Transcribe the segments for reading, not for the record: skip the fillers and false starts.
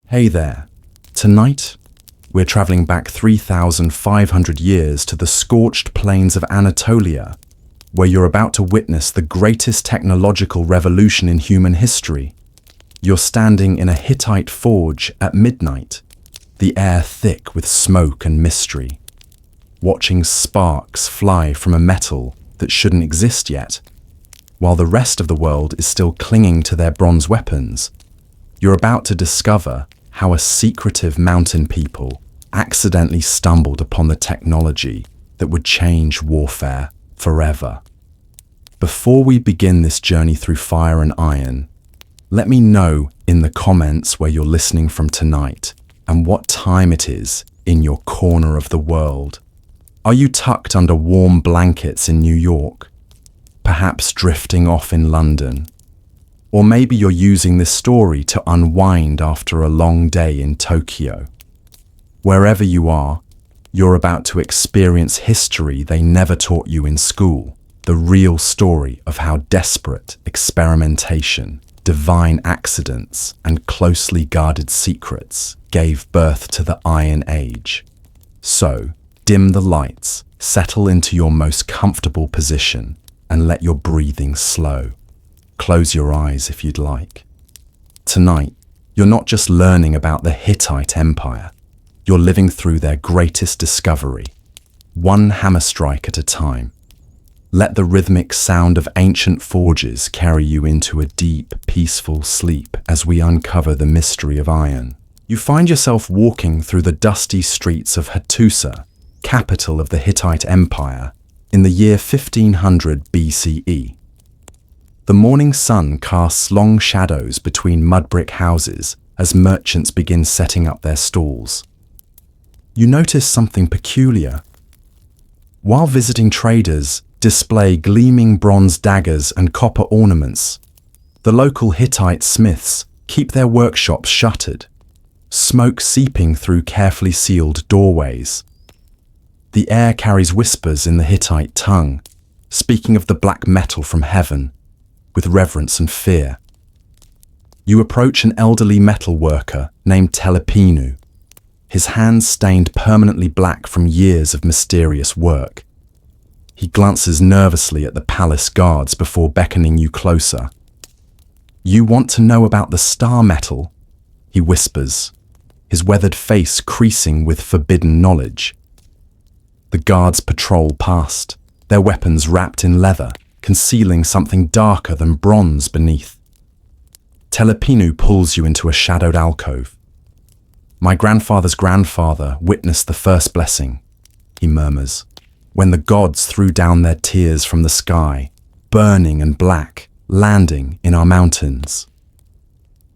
Hey there. Tonight, we're traveling back 3,500 years to the scorched plains of Anatolia, where you're about to witness the greatest technological revolution in human history. You're standing in a Hittite forge at midnight, the air thick with smoke and mystery, watching sparks fly from a metal that shouldn't exist yet, while the rest of the world is still clinging to their bronze weapons. You're about to discover how a secretive mountain people accidentally stumbled upon the technology that would change warfare forever. Before we begin this journey through fire and iron, let me know in the comments where you're listening from tonight and what time it is in your corner of the world. Are you tucked under warm blankets in New York? Perhaps drifting off in London? Or maybe you're using this story to unwind after a long day in Tokyo. Wherever you are, you're about to experience history they never taught you in school, the real story of how desperate experimentation, divine accidents, and closely guarded secrets gave birth to the Iron Age. So, dim the lights, settle into your most comfortable position, and let your breathing slow. Close your eyes if you'd like. Tonight, you're not just learning about the Hittite Empire, you're living through their greatest discovery, one hammer strike at a time. Let the rhythmic sound of ancient forges carry you into a deep, peaceful sleep as we uncover the mystery of iron. You find yourself walking through the dusty streets of Hattusa, capital of the Hittite Empire, in the year 1500 BCE. The morning sun casts long shadows between mud brick houses as merchants begin setting up their stalls. You notice something peculiar. While visiting traders display gleaming bronze daggers and copper ornaments, the local Hittite smiths keep their workshops shuttered, smoke seeping through carefully sealed doorways. The air carries whispers in the Hittite tongue, speaking of the black metal from heaven, with reverence and fear. You approach an elderly metal worker named Telepinu, his hands stained permanently black from years of mysterious work. He glances nervously at the palace guards before beckoning you closer. "You want to know about the star metal?" he whispers, his weathered face creasing with forbidden knowledge. The guards patrol past, their weapons wrapped in leather, concealing something darker than bronze beneath. Telepinu pulls you into a shadowed alcove. "My grandfather's grandfather witnessed the first blessing," he murmurs, "when the gods threw down their tears from the sky, burning and black, landing in our mountains."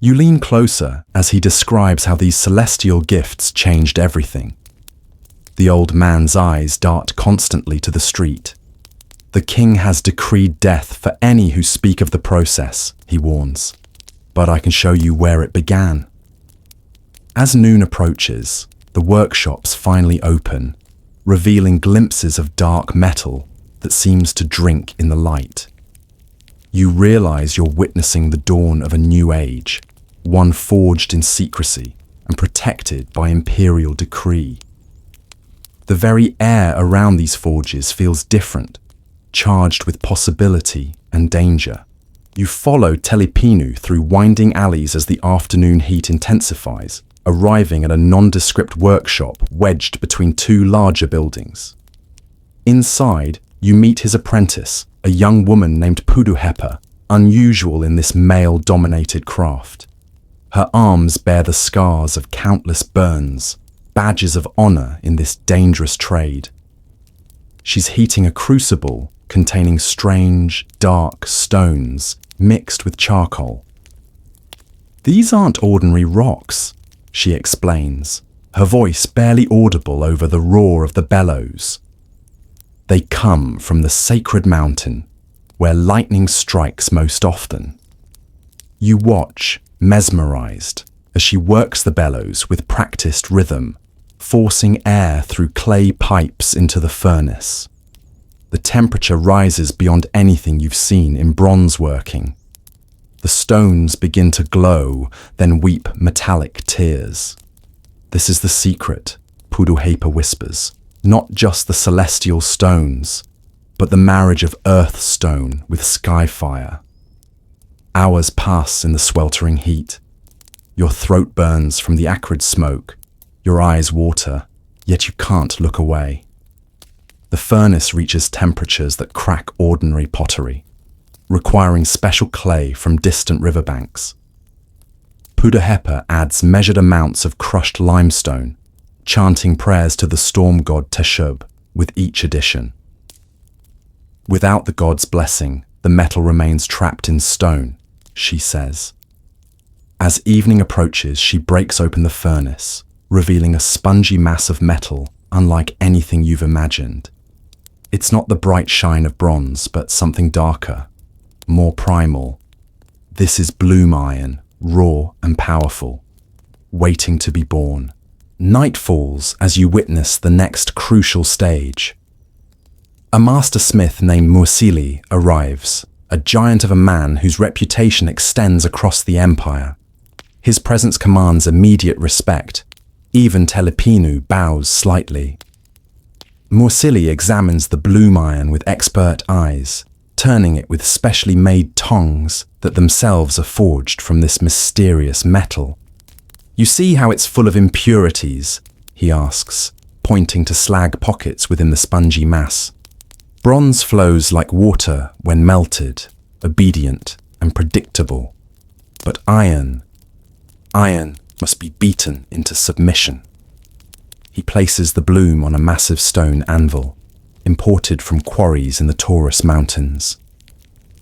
You lean closer as he describes how these celestial gifts changed everything. The old man's eyes dart constantly to the street. "The king has decreed death for any who speak of the process," he warns, "but I can show you where it began." As noon approaches, the workshops finally open, revealing glimpses of dark metal that seems to drink in the light. You realize you're witnessing the dawn of a new age, one forged in secrecy and protected by imperial decree. The very air around these forges feels different, charged with possibility and danger. You follow Telepinu through winding alleys as the afternoon heat intensifies, arriving at a nondescript workshop wedged between two larger buildings. Inside, you meet his apprentice, a young woman named Puduhepa, unusual in this male-dominated craft. Her arms bear the scars of countless burns, badges of honor in this dangerous trade. She's heating a crucible containing strange, dark stones mixed with charcoal. "These aren't ordinary rocks," she explains, her voice barely audible over the roar of the bellows. "They come from the sacred mountain, where lightning strikes most often." You watch, mesmerized, as she works the bellows with practiced rhythm, forcing air through clay pipes into the furnace. The temperature rises beyond anything you've seen in bronze working. The stones begin to glow, then weep metallic tears. This is the secret, Puduhepa whispers. Not just the celestial stones, but the marriage of earth stone with sky fire. Hours pass in the sweltering heat. Your throat burns from the acrid smoke. Your eyes water, yet you can't look away. The furnace reaches temperatures that crack ordinary pottery, requiring special clay from distant riverbanks. Puduhepa adds measured amounts of crushed limestone, chanting prayers to the storm god Teshub with each addition. Without the god's blessing, the metal remains trapped in stone, she says. As evening approaches, she breaks open the furnace, revealing a spongy mass of metal unlike anything you've imagined. It's not the bright shine of bronze, but something darker, more primal. This is bloom iron, raw and powerful, waiting to be born. Night falls as you witness the next crucial stage. A master smith named Mursili arrives, a giant of a man whose reputation extends across the empire. His presence commands immediate respect. Even Telepinu bows slightly. Mursili examines the bloom iron with expert eyes, turning it with specially made tongs that themselves are forged from this mysterious metal. You see how it's full of impurities, he asks, pointing to slag pockets within the spongy mass. Bronze flows like water when melted, obedient and predictable. But iron must be beaten into submission. He places the bloom on a massive stone anvil, imported from quarries in the Taurus Mountains.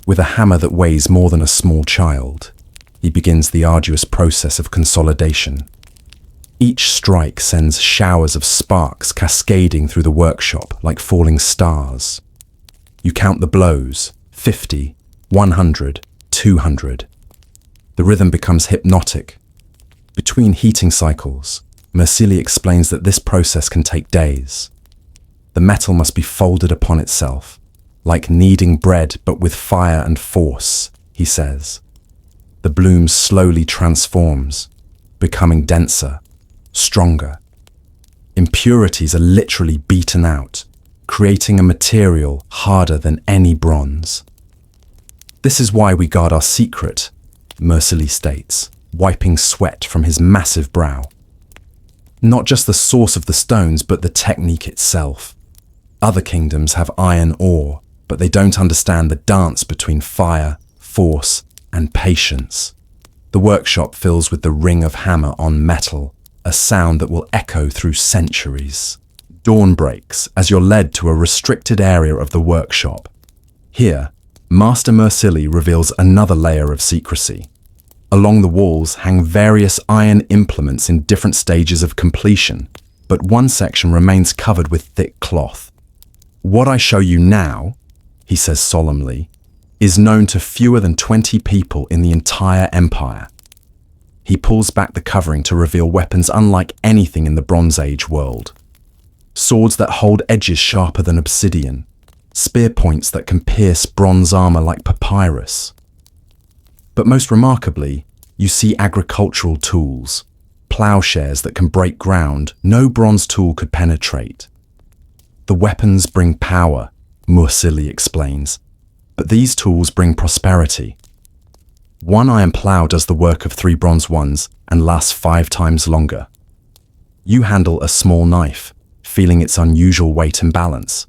With a hammer that weighs more than a small child, he begins the arduous process of consolidation. Each strike sends showers of sparks cascading through the workshop like falling stars. You count the blows, 50, 100, 200. The rhythm becomes hypnotic. Between heating cycles, Mursili explains that this process can take days. The metal must be folded upon itself, like kneading bread but with fire and force, he says. The bloom slowly transforms, becoming denser, stronger. Impurities are literally beaten out, creating a material harder than any bronze. This is why we guard our secret, Mursili states, wiping sweat from his massive brow. Not just the source of the stones, but the technique itself. Other kingdoms have iron ore, but they don't understand the dance between fire, force, and patience. The workshop fills with the ring of hammer on metal, a sound that will echo through centuries. Dawn breaks as you're led to a restricted area of the workshop. Here, Master Mursili reveals another layer of secrecy. Along the walls hang various iron implements in different stages of completion, but one section remains covered with thick cloth. What I show you now, he says solemnly, is known to fewer than 20 people in the entire empire. He pulls back the covering to reveal weapons unlike anything in the Bronze Age world. Swords that hold edges sharper than obsidian, spear points that can pierce bronze armor like papyrus. But most remarkably, you see agricultural tools, plowshares that can break ground no bronze tool could penetrate. The weapons bring power, Mursili explains, but these tools bring prosperity. One iron plow does the work of 3 bronze ones and lasts 5 times longer. You handle a small knife, feeling its unusual weight and balance.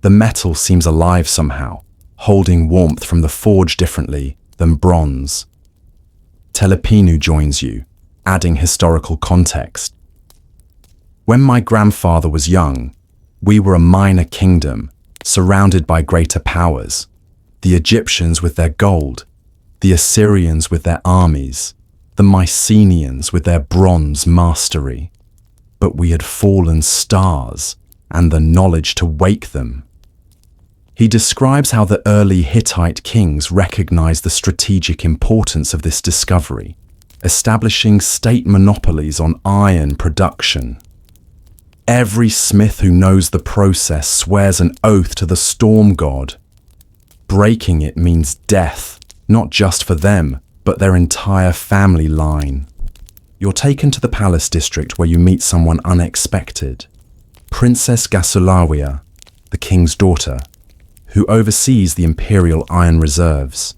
The metal seems alive somehow, holding warmth from the forge differently than bronze. Telepinu joins you, adding historical context. When my grandfather was young, we were a minor kingdom, surrounded by greater powers. The Egyptians with their gold, the Assyrians with their armies, the Mycenaeans with their bronze mastery. But we had fallen stars and the knowledge to wake them. He describes how the early Hittite kings recognized the strategic importance of this discovery, establishing state monopolies on iron production. Every smith who knows the process swears an oath to the storm god. Breaking it means death, not just for them, but their entire family line. You're taken to the palace district where you meet someone unexpected. Princess Gasulawia, the king's daughter, who oversees the imperial iron reserves.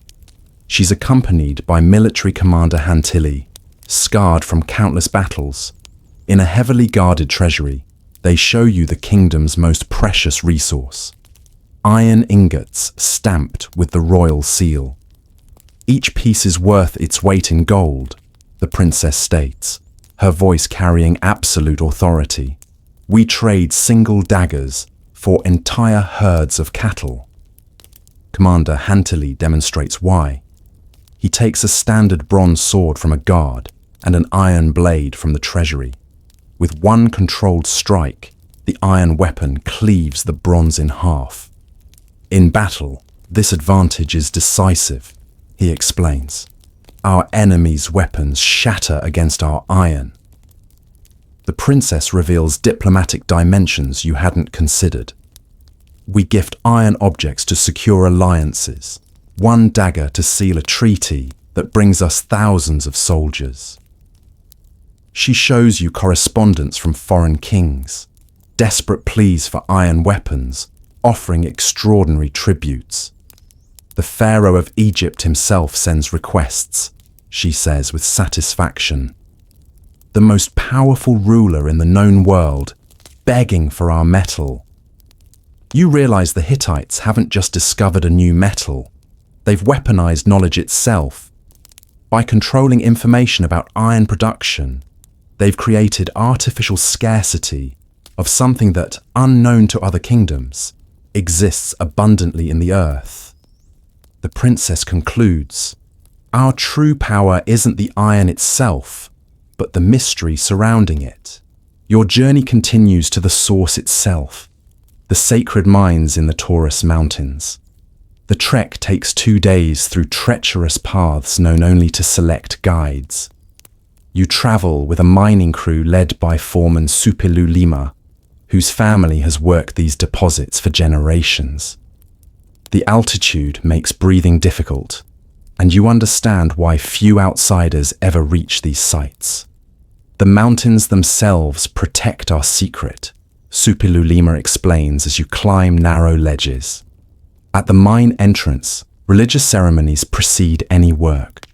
She's accompanied by military commander Hantili, scarred from countless battles. In a heavily guarded treasury, they show you the kingdom's most precious resource: iron ingots stamped with the royal seal. Each piece is worth its weight in gold, the princess states, her voice carrying absolute authority. We trade single daggers for entire herds of cattle. Commander Hantili demonstrates why. He takes a standard bronze sword from a guard and an iron blade from the treasury. With one controlled strike, the iron weapon cleaves the bronze in half. In battle, this advantage is decisive, he explains. Our enemy's weapons shatter against our iron. The princess reveals diplomatic dimensions you hadn't considered. We gift iron objects to secure alliances, one dagger to seal a treaty that brings us thousands of soldiers. She shows you correspondence from foreign kings, desperate pleas for iron weapons, offering extraordinary tributes. The Pharaoh of Egypt himself sends requests, she says with satisfaction. The most powerful ruler in the known world, begging for our metal. You realize the Hittites haven't just discovered a new metal, they've weaponized knowledge itself. By controlling information about iron production, they've created artificial scarcity of something that, unknown to other kingdoms, exists abundantly in the earth. The princess concludes, our true power isn't the iron itself, but the mystery surrounding it. Your journey continues to the source itself, the sacred mines in the Taurus Mountains. The trek takes 2 days through treacherous paths known only to select guides. You travel with a mining crew led by foreman Supilu Lima, whose family has worked these deposits for generations. The altitude makes breathing difficult, and you understand why few outsiders ever reach these sites. The mountains themselves protect our secret, Supilu Lima explains as you climb narrow ledges. At the mine entrance, religious ceremonies precede any work.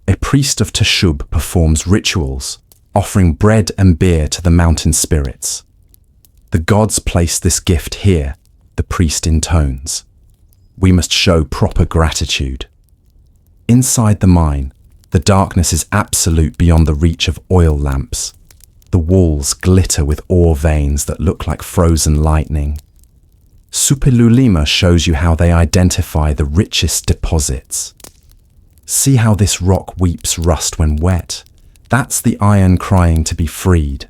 A priest of Teshub performs rituals, offering bread and beer to the mountain spirits. The gods place this gift here, the priest intones. We must show proper gratitude. Inside the mine, the darkness is absolute beyond the reach of oil lamps. The walls glitter with ore veins that look like frozen lightning. Supilu Lima shows you how they identify the richest deposits. See how this rock weeps rust when wet? That's the iron crying to be freed.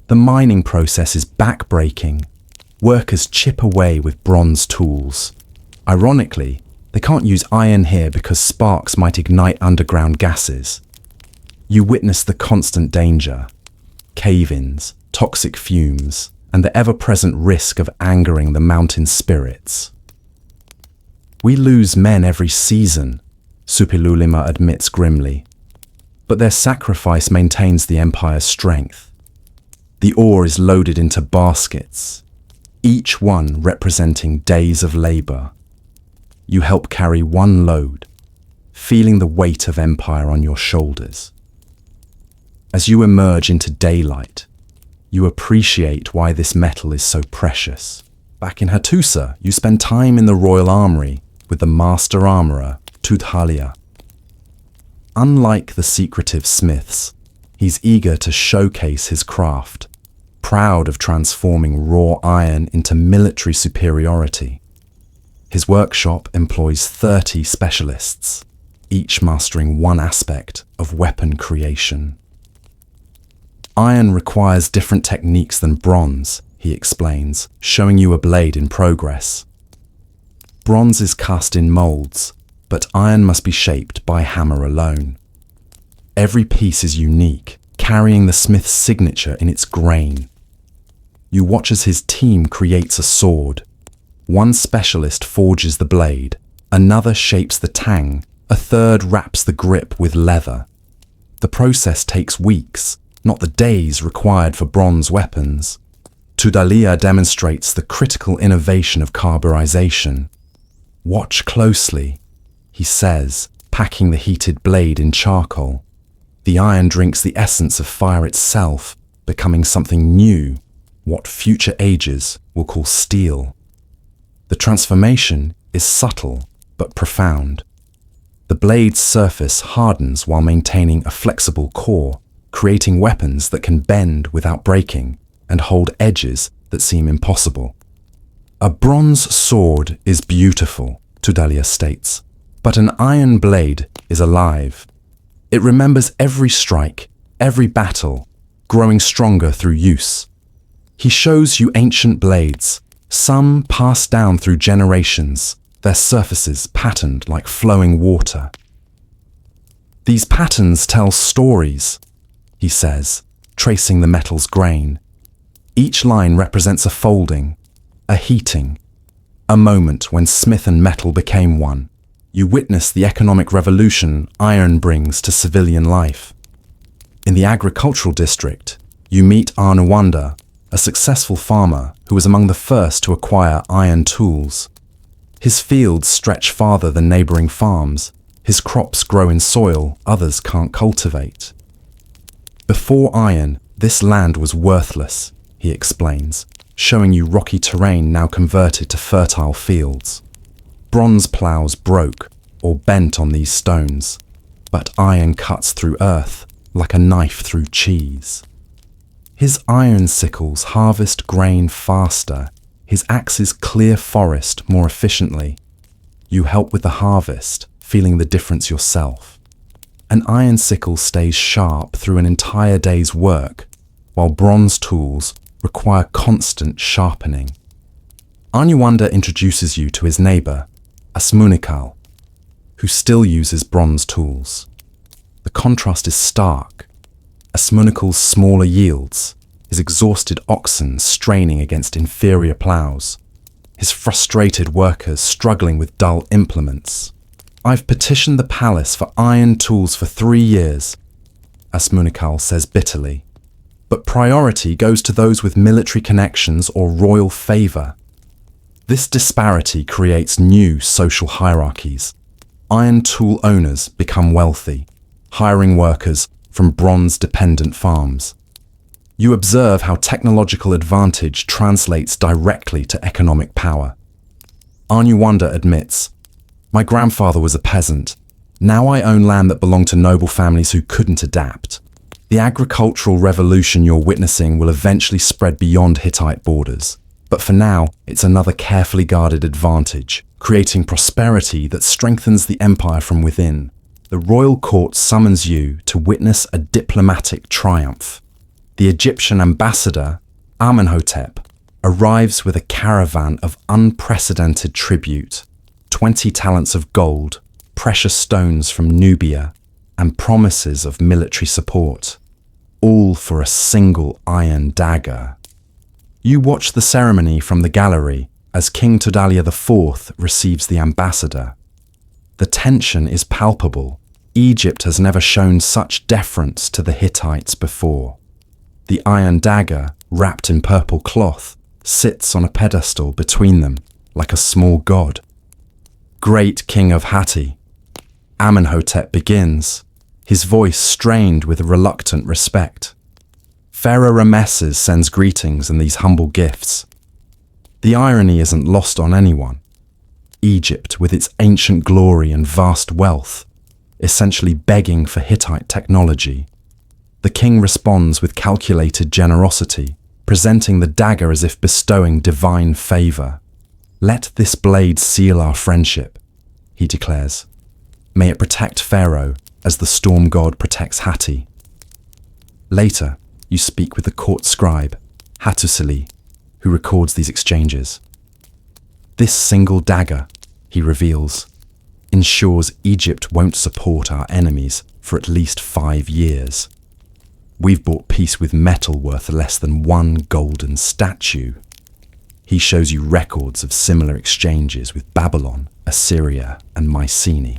The mining process is backbreaking. Workers chip away with bronze tools. Ironically, they can't use iron here because sparks might ignite underground gases. You witness the constant danger, cave-ins, toxic fumes, and the ever-present risk of angering the mountain spirits. We lose men every season, Supilu Lima admits grimly, but their sacrifice maintains the empire's strength. The ore is loaded into baskets, each one representing days of labor. You help carry one load, feeling the weight of empire on your shoulders. As you emerge into daylight, you appreciate why this metal is so precious. Back in Hattusa, you spend time in the royal armory with the master armorer, Tudhalia. Unlike the secretive smiths, he's eager to showcase his craft, proud of transforming raw iron into military superiority. His workshop employs 30 specialists, each mastering one aspect of weapon creation. Iron requires different techniques than bronze, he explains, showing you a blade in progress. Bronze is cast in molds, but iron must be shaped by hammer alone. Every piece is unique, carrying the smith's signature in its grain. You watch as his team creates a sword. One specialist forges the blade, another shapes the tang, A third wraps the grip with leather. The process takes weeks, not the days required for bronze weapons. Tudalia demonstrates the critical innovation of carburization. "Watch closely," he says, packing the heated blade in charcoal. The iron drinks the essence of fire itself, becoming something new, what future ages will call steel. The transformation is subtle but profound. The blade's surface hardens while maintaining a flexible core, creating weapons that can bend without breaking and hold edges that seem impossible. "A bronze sword is beautiful," Tudalia states, "but an iron blade is alive. It remembers every strike, every battle, growing stronger through use." He shows you ancient blades, some passed down through generations, their surfaces patterned like flowing water. "These patterns tell stories," he says, tracing the metal's grain. "Each line represents a folding, a heating, a moment when smith and metal became one. You witness the economic revolution iron brings to civilian life." In the agricultural district, you meet Arnawanda, a successful farmer who was among the first to acquire iron tools. His fields stretch farther than neighboring farms. His crops grow in soil others can't cultivate. "Before iron, this land was worthless," he explains, showing you rocky terrain now converted to fertile fields. Bronze plows broke or bent on these stones, but iron cuts through earth like a knife through cheese. His iron sickles harvest grain faster, his axes clear forest more efficiently. You help with the harvest, feeling the difference yourself. An iron sickle stays sharp through an entire day's work, while bronze tools require constant sharpening. Arnawanda introduces you to his neighbor, Asmunikal, who still uses bronze tools. The contrast is stark. Asmunikal's smaller yields, his exhausted oxen straining against inferior plows, his frustrated workers struggling with dull implements. "I've petitioned the palace for iron tools for 3 years, Asmunikal says bitterly. "But priority goes to those with military connections or royal favor." This disparity creates new social hierarchies. Iron tool owners become wealthy, hiring workers from bronze-dependent farms. You observe how technological advantage translates directly to economic power. Arnawanda admits, "My grandfather was a peasant. Now I own land that belonged to noble families who couldn't adapt." The agricultural revolution you're witnessing will eventually spread beyond Hittite borders. But for now, it's another carefully guarded advantage, creating prosperity that strengthens the empire from within. The royal court summons you to witness a diplomatic triumph. The Egyptian ambassador, Amenhotep, arrives with a caravan of unprecedented tribute, 20 talents of gold, precious stones from Nubia, and promises of military support, all for a single iron dagger. You watch the ceremony from the gallery as King Tudalia IV receives the ambassador. The tension is palpable. Egypt has never shown such deference to the Hittites before. The iron dagger, wrapped in purple cloth, sits on a pedestal between them, like a small god. "Great King of Hatti," Amenhotep begins, his voice strained with reluctant respect. Pharaoh Rameses sends greetings and these humble gifts. The irony isn't lost on anyone. Egypt, with its ancient glory and vast wealth, essentially begging for Hittite technology. The king responds with calculated generosity, presenting the dagger as if bestowing divine favor. "Let this blade seal our friendship," he declares. "May it protect Pharaoh as the storm god protects Hatti." Later, you speak with the court scribe, Hattusili, who records these exchanges. "This single dagger," he reveals, "ensures Egypt won't support our enemies for at least 5 years. We've bought peace with metal worth less than 1 golden statue." He shows you records of similar exchanges with Babylon, Assyria, and Mycenae.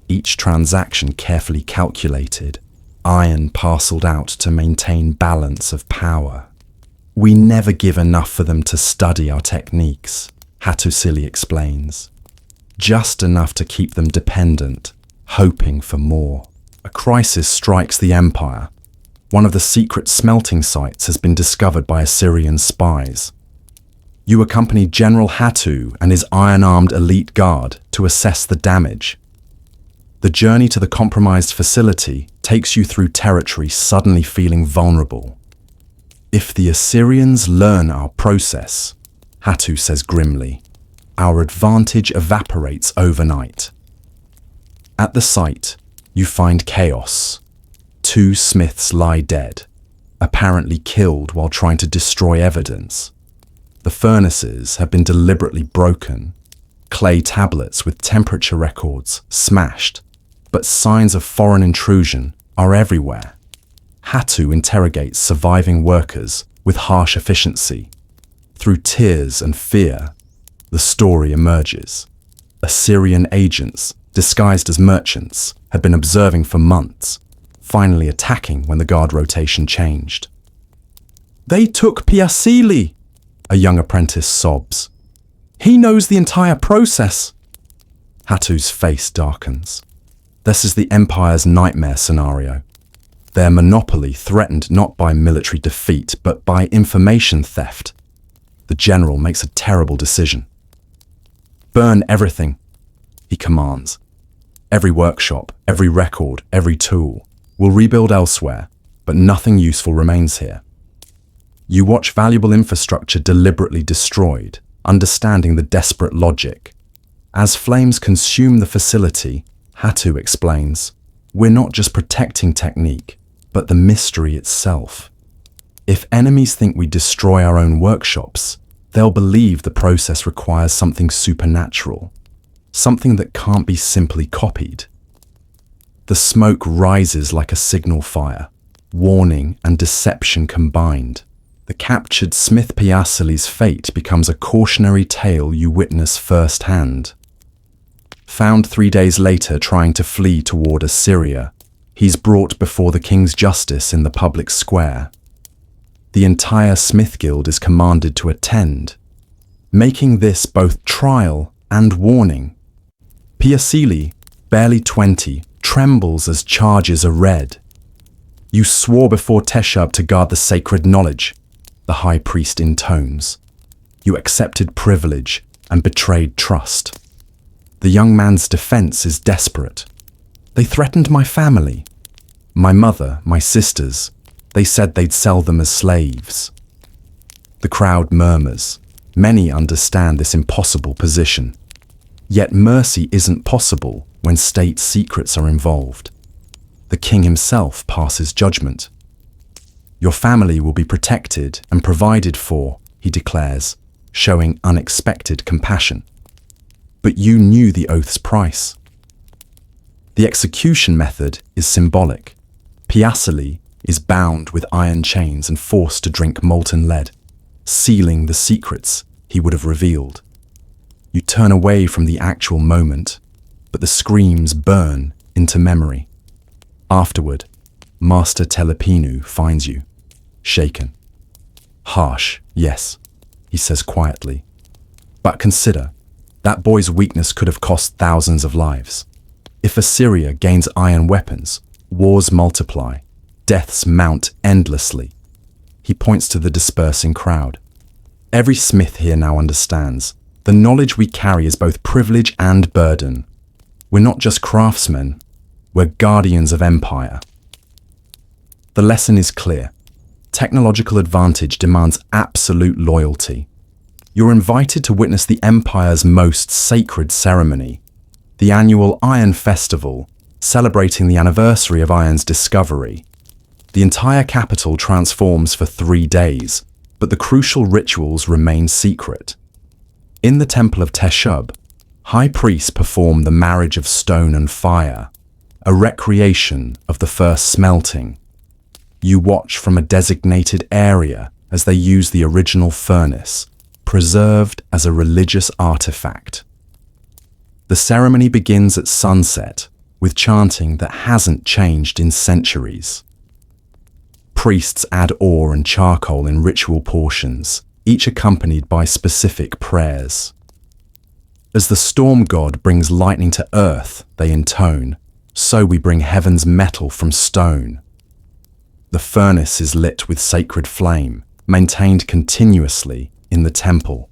each transaction carefully calculated, iron parceled out to maintain balance of power. We never give enough for them to study our techniques, Hattusili explains. Just enough to keep them dependent, hoping for more. A crisis strikes the empire. One of the secret smelting sites has been discovered by Assyrian spies. You accompany General Hattu and his iron-armed elite guard to assess the damage. The journey to the compromised facility takes you through territory suddenly feeling vulnerable. If the Assyrians learn our process, Hattu says grimly, our advantage evaporates overnight. At the site, you find chaos. 2 smiths lie dead, apparently killed while trying to destroy evidence. The furnaces have been deliberately broken, clay tablets with temperature records smashed, but signs of foreign intrusion are everywhere. Hattu interrogates surviving workers with harsh efficiency. Through tears and fear, the story emerges. Assyrian agents, disguised as merchants, had been observing for months, finally attacking when the guard rotation changed. "They took Piasili," a young apprentice sobs. "He knows the entire process." Hattu's face darkens. This is the Empire's nightmare scenario. Their monopoly threatened not by military defeat, but by information theft. The general makes a terrible decision. "Burn everything," he commands. "Every workshop, every record, every tool. We'll rebuild elsewhere, but nothing useful remains here." You watch valuable infrastructure deliberately destroyed, understanding the desperate logic. As flames consume the facility, Hattu explains, we're not just protecting technique, but the mystery itself. If enemies think we destroy our own workshops, they'll believe the process requires something supernatural, something that can't be simply copied. The smoke rises like a signal fire, warning and deception combined. The captured Smith Piasili's fate becomes a cautionary tale you witness firsthand. Found 3 days later trying to flee toward Assyria, he's brought before the king's justice in the public square. The entire Smith Guild is commanded to attend, making this both trial and warning. Piasili, barely 20, trembles as charges are read. "You swore before Teshub to guard the sacred knowledge," the high priest intones. "You accepted privilege and betrayed trust." The young man's defense is desperate. "They threatened my family. My mother, my sisters. They said they'd sell them as slaves." The crowd murmurs. Many understand this impossible position. Yet mercy isn't possible when state secrets are involved. The king himself passes judgment. "Your family will be protected and provided for," he declares, showing unexpected compassion. "But you knew the oath's price." The execution method is symbolic. Piasili is bound with iron chains and forced to drink molten lead, sealing the secrets he would have revealed. You turn away from the actual moment, but the screams burn into memory. Afterward, Master Telepinu finds you, shaken. "Harsh, yes," he says quietly. "But consider, that boy's weakness could have cost thousands of lives. If Assyria gains iron weapons, wars multiply, deaths mount endlessly." He points to the dispersing crowd. "Every smith here now understands. The knowledge we carry is both privilege and burden. We're not just craftsmen, we're guardians of empire." The lesson is clear. Technological advantage demands absolute loyalty. You're invited to witness the empire's most sacred ceremony, the annual Iron Festival, celebrating the anniversary of iron's discovery. The entire capital transforms for 3 days, but the crucial rituals remain secret. In the Temple of Teshub, high priests perform the marriage of stone and fire, a recreation of the first smelting. You watch from a designated area as they use the original furnace, preserved as a religious artifact. The ceremony begins at sunset, with chanting that hasn't changed in centuries. Priests add ore and charcoal in ritual portions, each accompanied by specific prayers. As the storm god brings lightning to earth, they intone, so we bring heaven's metal from stone. The furnace is lit with sacred flame, maintained continuously in the temple.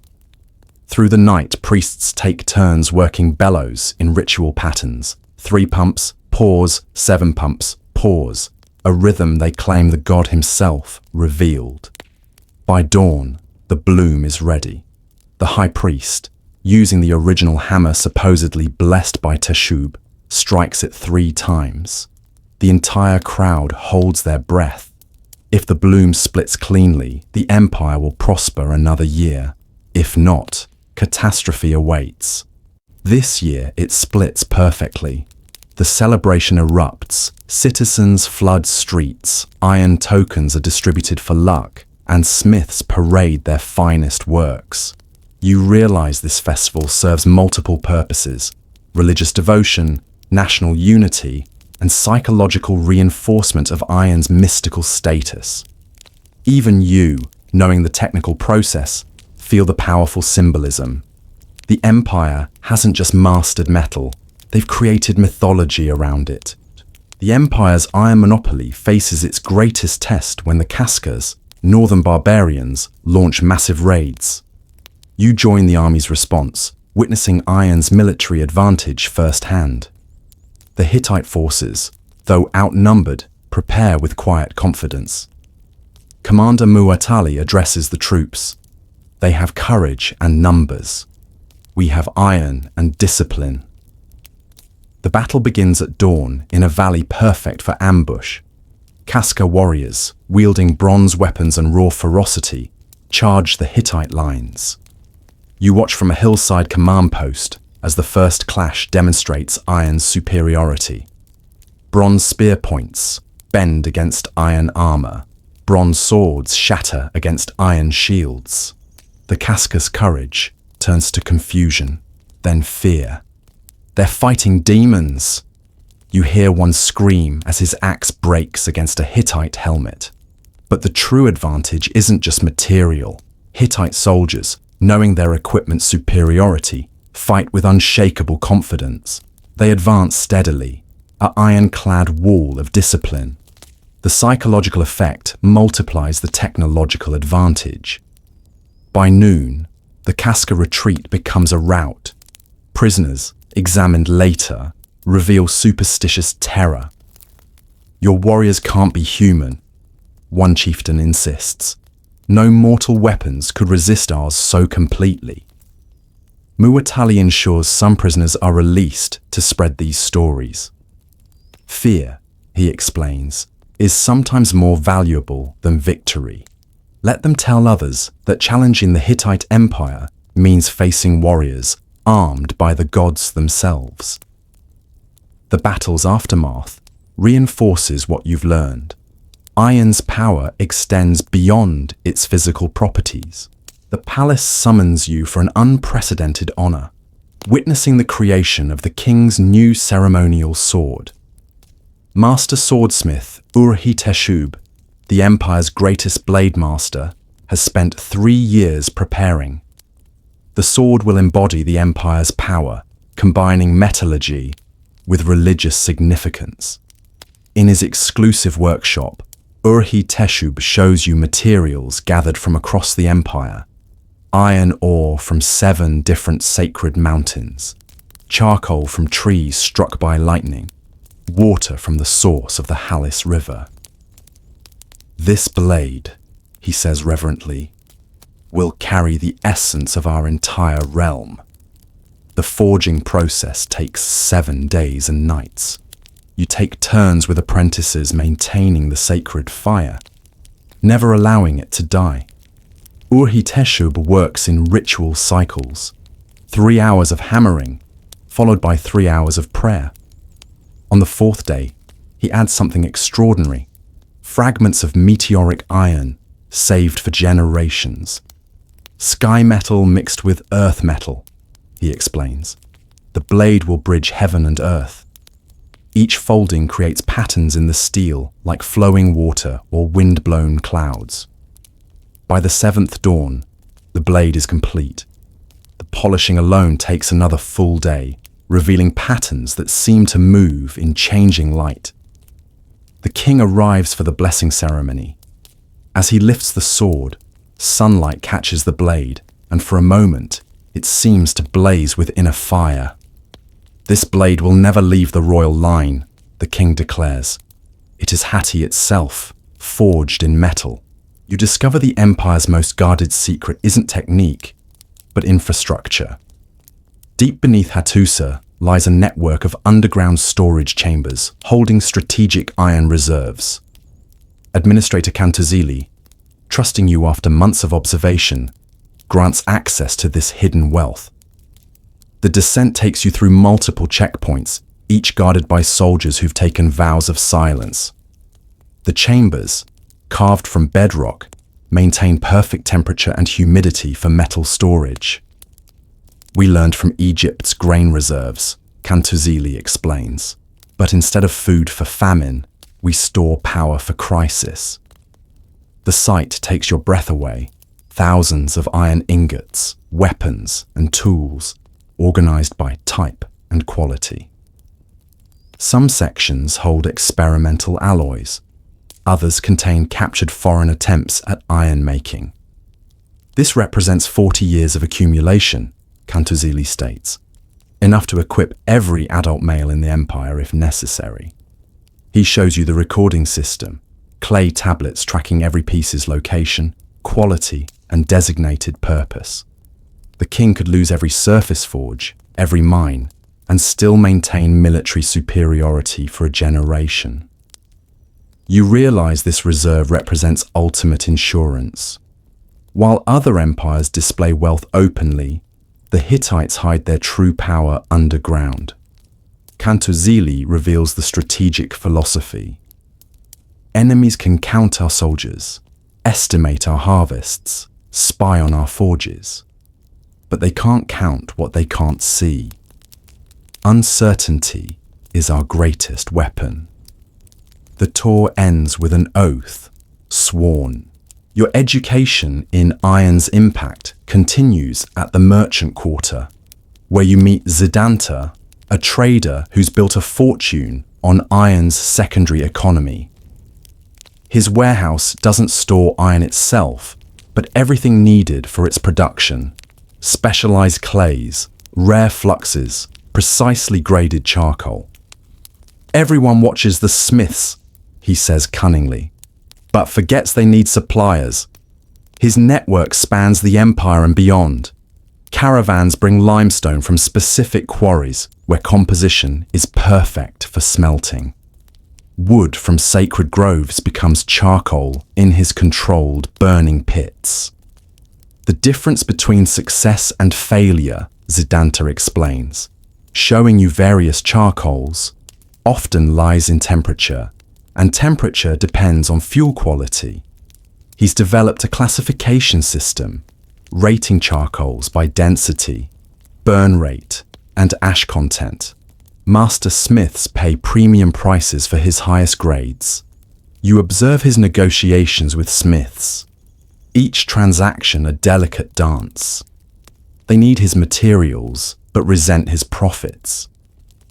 Through the night, priests take turns working bellows in ritual patterns. 3 pumps, pause, 7 pumps, pause. A rhythm they claim the god himself revealed. By dawn, the bloom is ready. The high priest, using the original hammer supposedly blessed by Teshub, strikes it 3 times. The entire crowd holds their breath. If the bloom splits cleanly, the empire will prosper another year. If not, catastrophe awaits. This year it splits perfectly. The celebration erupts, citizens flood streets, iron tokens are distributed for luck, and smiths parade their finest works. You realize this festival serves multiple purposes: religious devotion, national unity, and psychological reinforcement of iron's mystical status. Even you, knowing the technical process, feel the powerful symbolism. The empire hasn't just mastered metal, they've created mythology around it. The empire's iron monopoly faces its greatest test when the Kaskas, northern barbarians, launch massive raids. You join the army's response, witnessing iron's military advantage firsthand. The Hittite forces, though outnumbered, prepare with quiet confidence. Commander Muwatalli addresses the troops. They have courage and numbers. We have iron and discipline. The battle begins at dawn in a valley perfect for ambush. Kaska warriors, wielding bronze weapons and raw ferocity, charge the Hittite lines. You watch from a hillside command post as the first clash demonstrates iron's superiority. Bronze spear points bend against iron armor. Bronze swords shatter against iron shields. The Kaskas' courage turns to confusion, then fear. They're fighting demons. You hear one scream as his axe breaks against a Hittite helmet. But the true advantage isn't just material. Hittite soldiers, knowing their equipment's superiority, fight with unshakable confidence. They advance steadily, an ironclad wall of discipline. The psychological effect multiplies the technological advantage. By noon, the Kaska retreat becomes a rout. Prisoners, examined later, reveal superstitious terror. Your warriors can't be human, one chieftain insists. No mortal weapons could resist ours so completely. Muwatalli ensures some prisoners are released to spread these stories. Fear, he explains, is sometimes more valuable than victory. Let them tell others that challenging the Hittite Empire means facing warriors armed by the gods themselves. The battle's aftermath reinforces what you've learned. Iron's power extends beyond its physical properties. The palace summons you for an unprecedented honor, witnessing the creation of the king's new ceremonial sword. Master swordsmith Urhi-Teshub, the empire's greatest blade master, has spent 3 years preparing. The sword will embody the empire's power, combining metallurgy with religious significance. In his exclusive workshop, Urhi-Teshub shows you materials gathered from across the empire. Iron ore from 7 different sacred mountains, charcoal from trees struck by lightning, water from the source of the Halys River. This blade, he says reverently, will carry the essence of our entire realm. The forging process takes 7 days and nights. You take turns with apprentices maintaining the sacred fire, never allowing it to die. Urhi-Teshub works in ritual cycles, 3 hours of hammering, followed by 3 hours of prayer. On the 4th day, he adds something extraordinary: fragments of meteoric iron saved for generations. Sky metal mixed with earth metal, he explains. The blade will bridge heaven and earth. Each folding creates patterns in the steel, like flowing water or wind-blown clouds. By the seventh dawn, the blade is complete. The polishing alone takes another full day, revealing patterns that seem to move in changing light. The king arrives for the blessing ceremony. As he lifts the sword, sunlight catches the blade, and for a moment, it seems to blaze within a fire. "This blade will never leave the royal line," the king declares. It is Hati itself, forged in metal. You discover the Empire's most guarded secret isn't technique, but infrastructure. Deep beneath Hattusa lies a network of underground storage chambers holding strategic iron reserves. Administrator Cantuzili, trusting you after months of observation, grants access to this hidden wealth. The descent takes you through multiple checkpoints, each guarded by soldiers who've taken vows of silence. The chambers, carved from bedrock, maintain perfect temperature and humidity for metal storage. "We learned from Egypt's grain reserves," Cantuzili explains. "But instead of food for famine, we store power for crisis." The sight takes your breath away. Thousands of iron ingots, weapons, and tools, organized by type and quality. Some sections hold experimental alloys. Others contain captured foreign attempts at iron making. This represents 40 years of accumulation, Cantuzili states, enough to equip every adult male in the Empire if necessary. He shows you the recording system, clay tablets tracking every piece's location, quality, and designated purpose. The king could lose every surface forge, every mine, and still maintain military superiority for a generation. You realize this reserve represents ultimate insurance. While other empires display wealth openly, the Hittites hide their true power underground. Cantuzili reveals the strategic philosophy. Enemies can count our soldiers, estimate our harvests, spy on our forges, but they can't count what they can't see. Uncertainty is our greatest weapon. The tour ends with an oath, sworn. Your education in iron's impact continues at the merchant quarter, where you meet Zidanta, a trader who's built a fortune on iron's secondary economy. His warehouse doesn't store iron itself, but everything needed for its production: specialized clays, rare fluxes, precisely graded charcoal. "Everyone watches the smiths," he says cunningly, "but forgets they need suppliers." His network spans the empire and beyond. Caravans bring limestone from specific quarries where composition is perfect for smelting. Wood from sacred groves becomes charcoal in his controlled burning pits. The difference between success and failure, Zidanta explains, showing you various charcoals, often lies in temperature, and temperature depends on fuel quality. He's developed a classification system, rating charcoals by density, burn rate, and ash content. Master smiths pay premium prices for his highest grades. You observe his negotiations with smiths, each transaction a delicate dance. They need his materials, but resent his profits.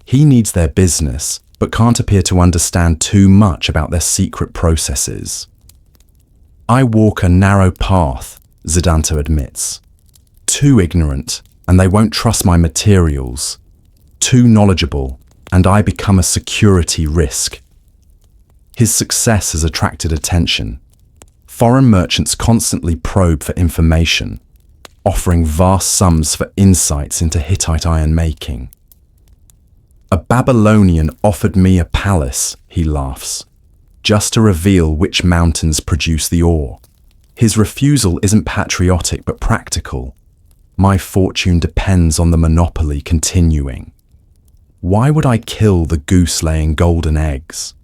He needs their business, but can't appear to understand too much about their secret processes. "I walk a narrow path," Zidanta admits. "Too ignorant, and they won't trust my materials. Too knowledgeable, and I become a security risk." His success has attracted attention. Foreign merchants constantly probe for information, offering vast sums for insights into Hittite iron making. "A Babylonian offered me a palace," he laughs, "just to reveal which mountains produce the ore. His refusal isn't patriotic but practical. My fortune depends on the monopoly continuing. Why would I kill the goose laying golden eggs?"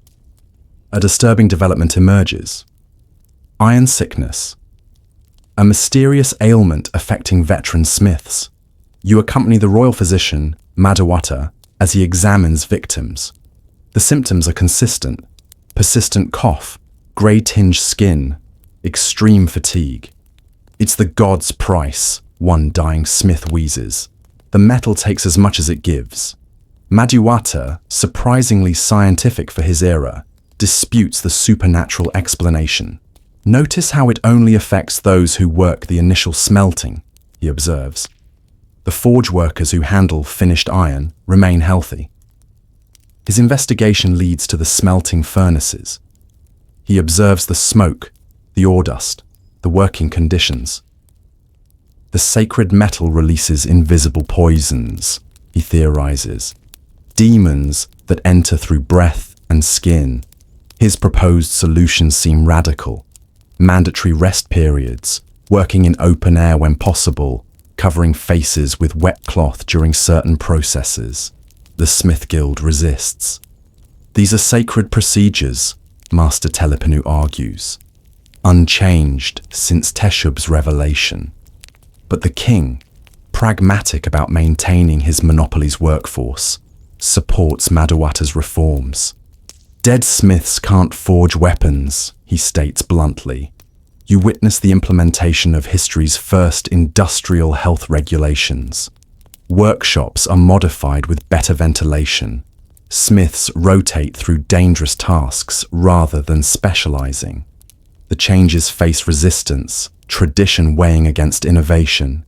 A disturbing development emerges. Iron sickness. A mysterious ailment affecting veteran smiths. You accompany the royal physician, Madawata, as he examines victims. The symptoms are consistent: persistent cough, grey-tinged skin, extreme fatigue. "It's the god's price," one dying smith wheezes. "The metal takes as much as it gives." Madhuwata, surprisingly scientific for his era, disputes the supernatural explanation. "Notice how it only affects those who work the initial smelting," he observes. "The forge workers who handle finished iron remain healthy." His investigation leads to the smelting furnaces. He observes the smoke, the ore dust, the working conditions. "The sacred metal releases invisible poisons," he theorizes. "Demons that enter through breath and skin." His proposed solutions seem radical. Mandatory rest periods, working in open air when possible, covering faces with wet cloth during certain processes. The Smith Guild resists. "These are sacred procedures," Master Telepinu argues, "unchanged since Teshub's revelation." But the king, pragmatic about maintaining his monopoly's workforce, supports Madhuwata's reforms. "Dead smiths can't forge weapons," he states bluntly. "You witness the implementation of history's first industrial health regulations. Workshops are modified with better ventilation. Smiths rotate through dangerous tasks rather than specializing. The changes face resistance, tradition weighing against innovation.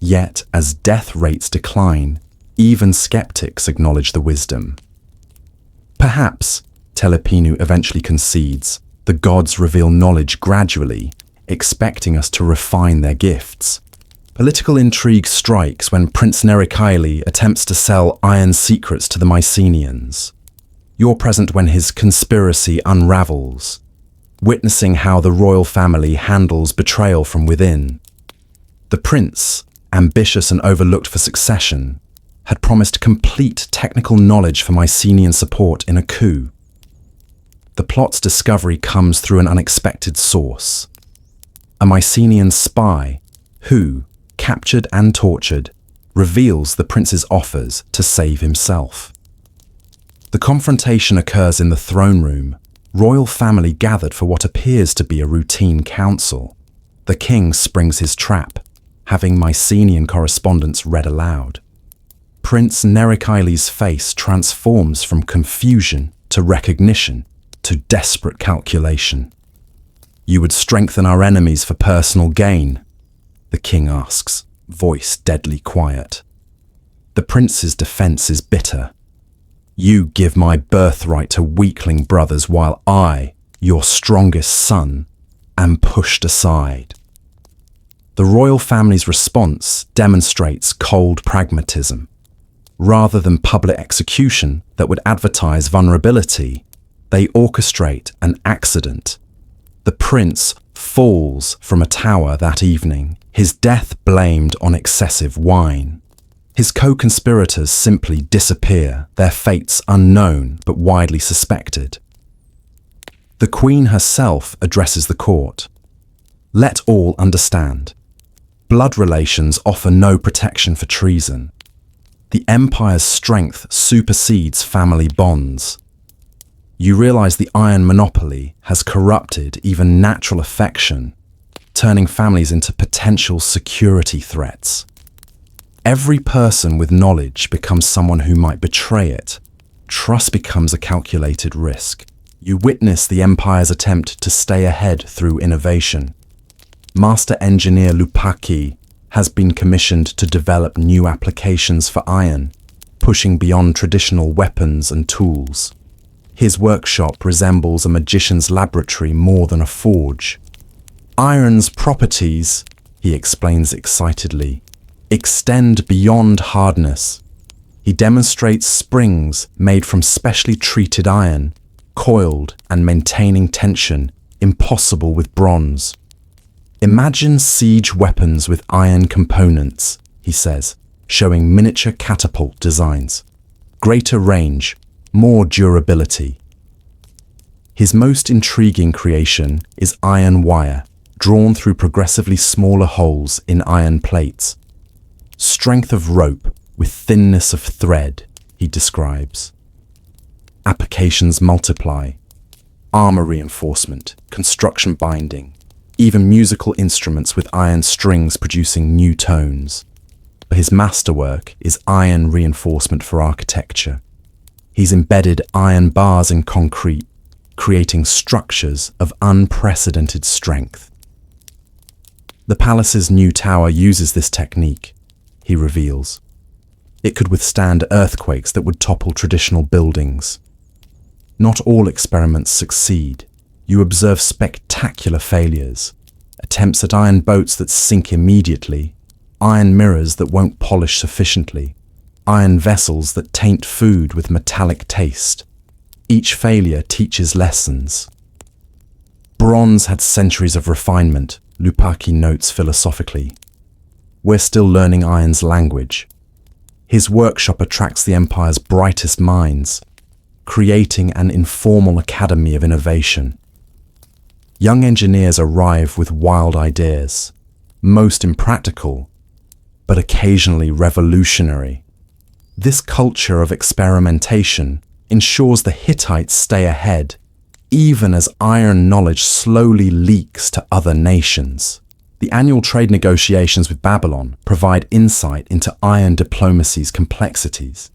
Yet, as death rates decline, even skeptics acknowledge the wisdom." Perhaps, Telepinu eventually concedes, the gods reveal knowledge gradually, expecting us to refine their gifts. Political intrigue strikes when Prince Nerikaili attempts to sell iron secrets to the Mycenaeans. You're present when his conspiracy unravels, witnessing how the royal family handles betrayal from within. The prince, ambitious and overlooked for succession, had promised complete technical knowledge for Mycenaean support in a coup. The plot's discovery comes through an unexpected source. A Mycenaean spy who, captured and tortured, reveals the prince's offers to save himself. The confrontation occurs in the throne room, royal family gathered for what appears to be a routine council. The king springs his trap, having Mycenaean correspondence read aloud. Prince Nerikaili's face transforms from confusion to recognition to desperate calculation. "You would strengthen our enemies for personal gain?" the king asks, voice deadly quiet. The prince's defense is bitter. "You give my birthright to weakling brothers while I, your strongest son, am pushed aside." The royal family's response demonstrates cold pragmatism. Rather than public execution that would advertise vulnerability, they orchestrate an accident. The prince falls from a tower that evening, his death blamed on excessive wine. His co-conspirators simply disappear, their fates unknown but widely suspected. The queen herself addresses the court. "Let all understand. Blood relations offer no protection for treason. The empire's strength supersedes family bonds. You realize the iron monopoly has corrupted even natural affection, turning families into potential security threats. Every person with knowledge becomes someone who might betray it. Trust becomes a calculated risk. You witness the empire's attempt to stay ahead through innovation. Master Engineer Lupaki has been commissioned to develop new applications for iron, pushing beyond traditional weapons and tools. His workshop resembles a magician's laboratory more than a forge. Iron's properties, he explains excitedly, extend beyond hardness. He demonstrates springs made from specially treated iron, coiled and maintaining tension, impossible with bronze. Imagine siege weapons with iron components, he says, showing miniature catapult designs. Greater range, more durability. His most intriguing creation is iron wire, drawn through progressively smaller holes in iron plates. Strength of rope with thinness of thread, he describes. applications multiply. Armor reinforcement, construction binding, even musical instruments with iron strings producing new tones. His masterwork is iron reinforcement for architecture. He's embedded iron bars in concrete, creating structures of unprecedented strength. The palace's new tower uses this technique, he reveals. It could withstand earthquakes that would topple traditional buildings. Not all experiments succeed. You observe spectacular failures, attempts at iron boats that sink immediately, iron mirrors that won't polish sufficiently, iron vessels that taint food with metallic taste. Each failure teaches lessons. Bronze had centuries of refinement, Lupaki notes philosophically. We're still learning iron's language. His workshop attracts the empire's brightest minds, creating an informal academy of innovation. Young engineers arrive with wild ideas, most impractical, but occasionally revolutionary. This culture of experimentation ensures the Hittites stay ahead, even as iron knowledge slowly leaks to other nations. The annual trade negotiations with Babylon provide insight into iron diplomacy's complexities.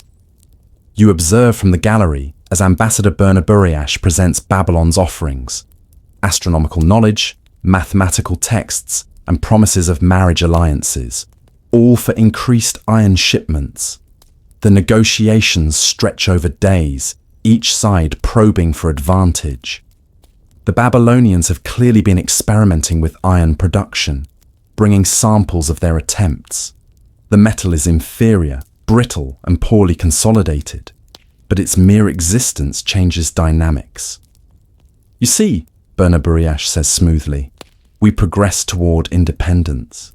You observe from the gallery as Ambassador Burnaburiash presents Babylon's offerings: astronomical knowledge, mathematical texts, and promises of marriage alliances, all for increased iron shipments. The negotiations stretch over days, each side probing for advantage. The Babylonians have clearly been experimenting with iron production, bringing samples of their attempts. The metal is inferior, brittle, and poorly consolidated, but its mere existence changes dynamics. You see, Burnaburiash says smoothly, we progress toward independence.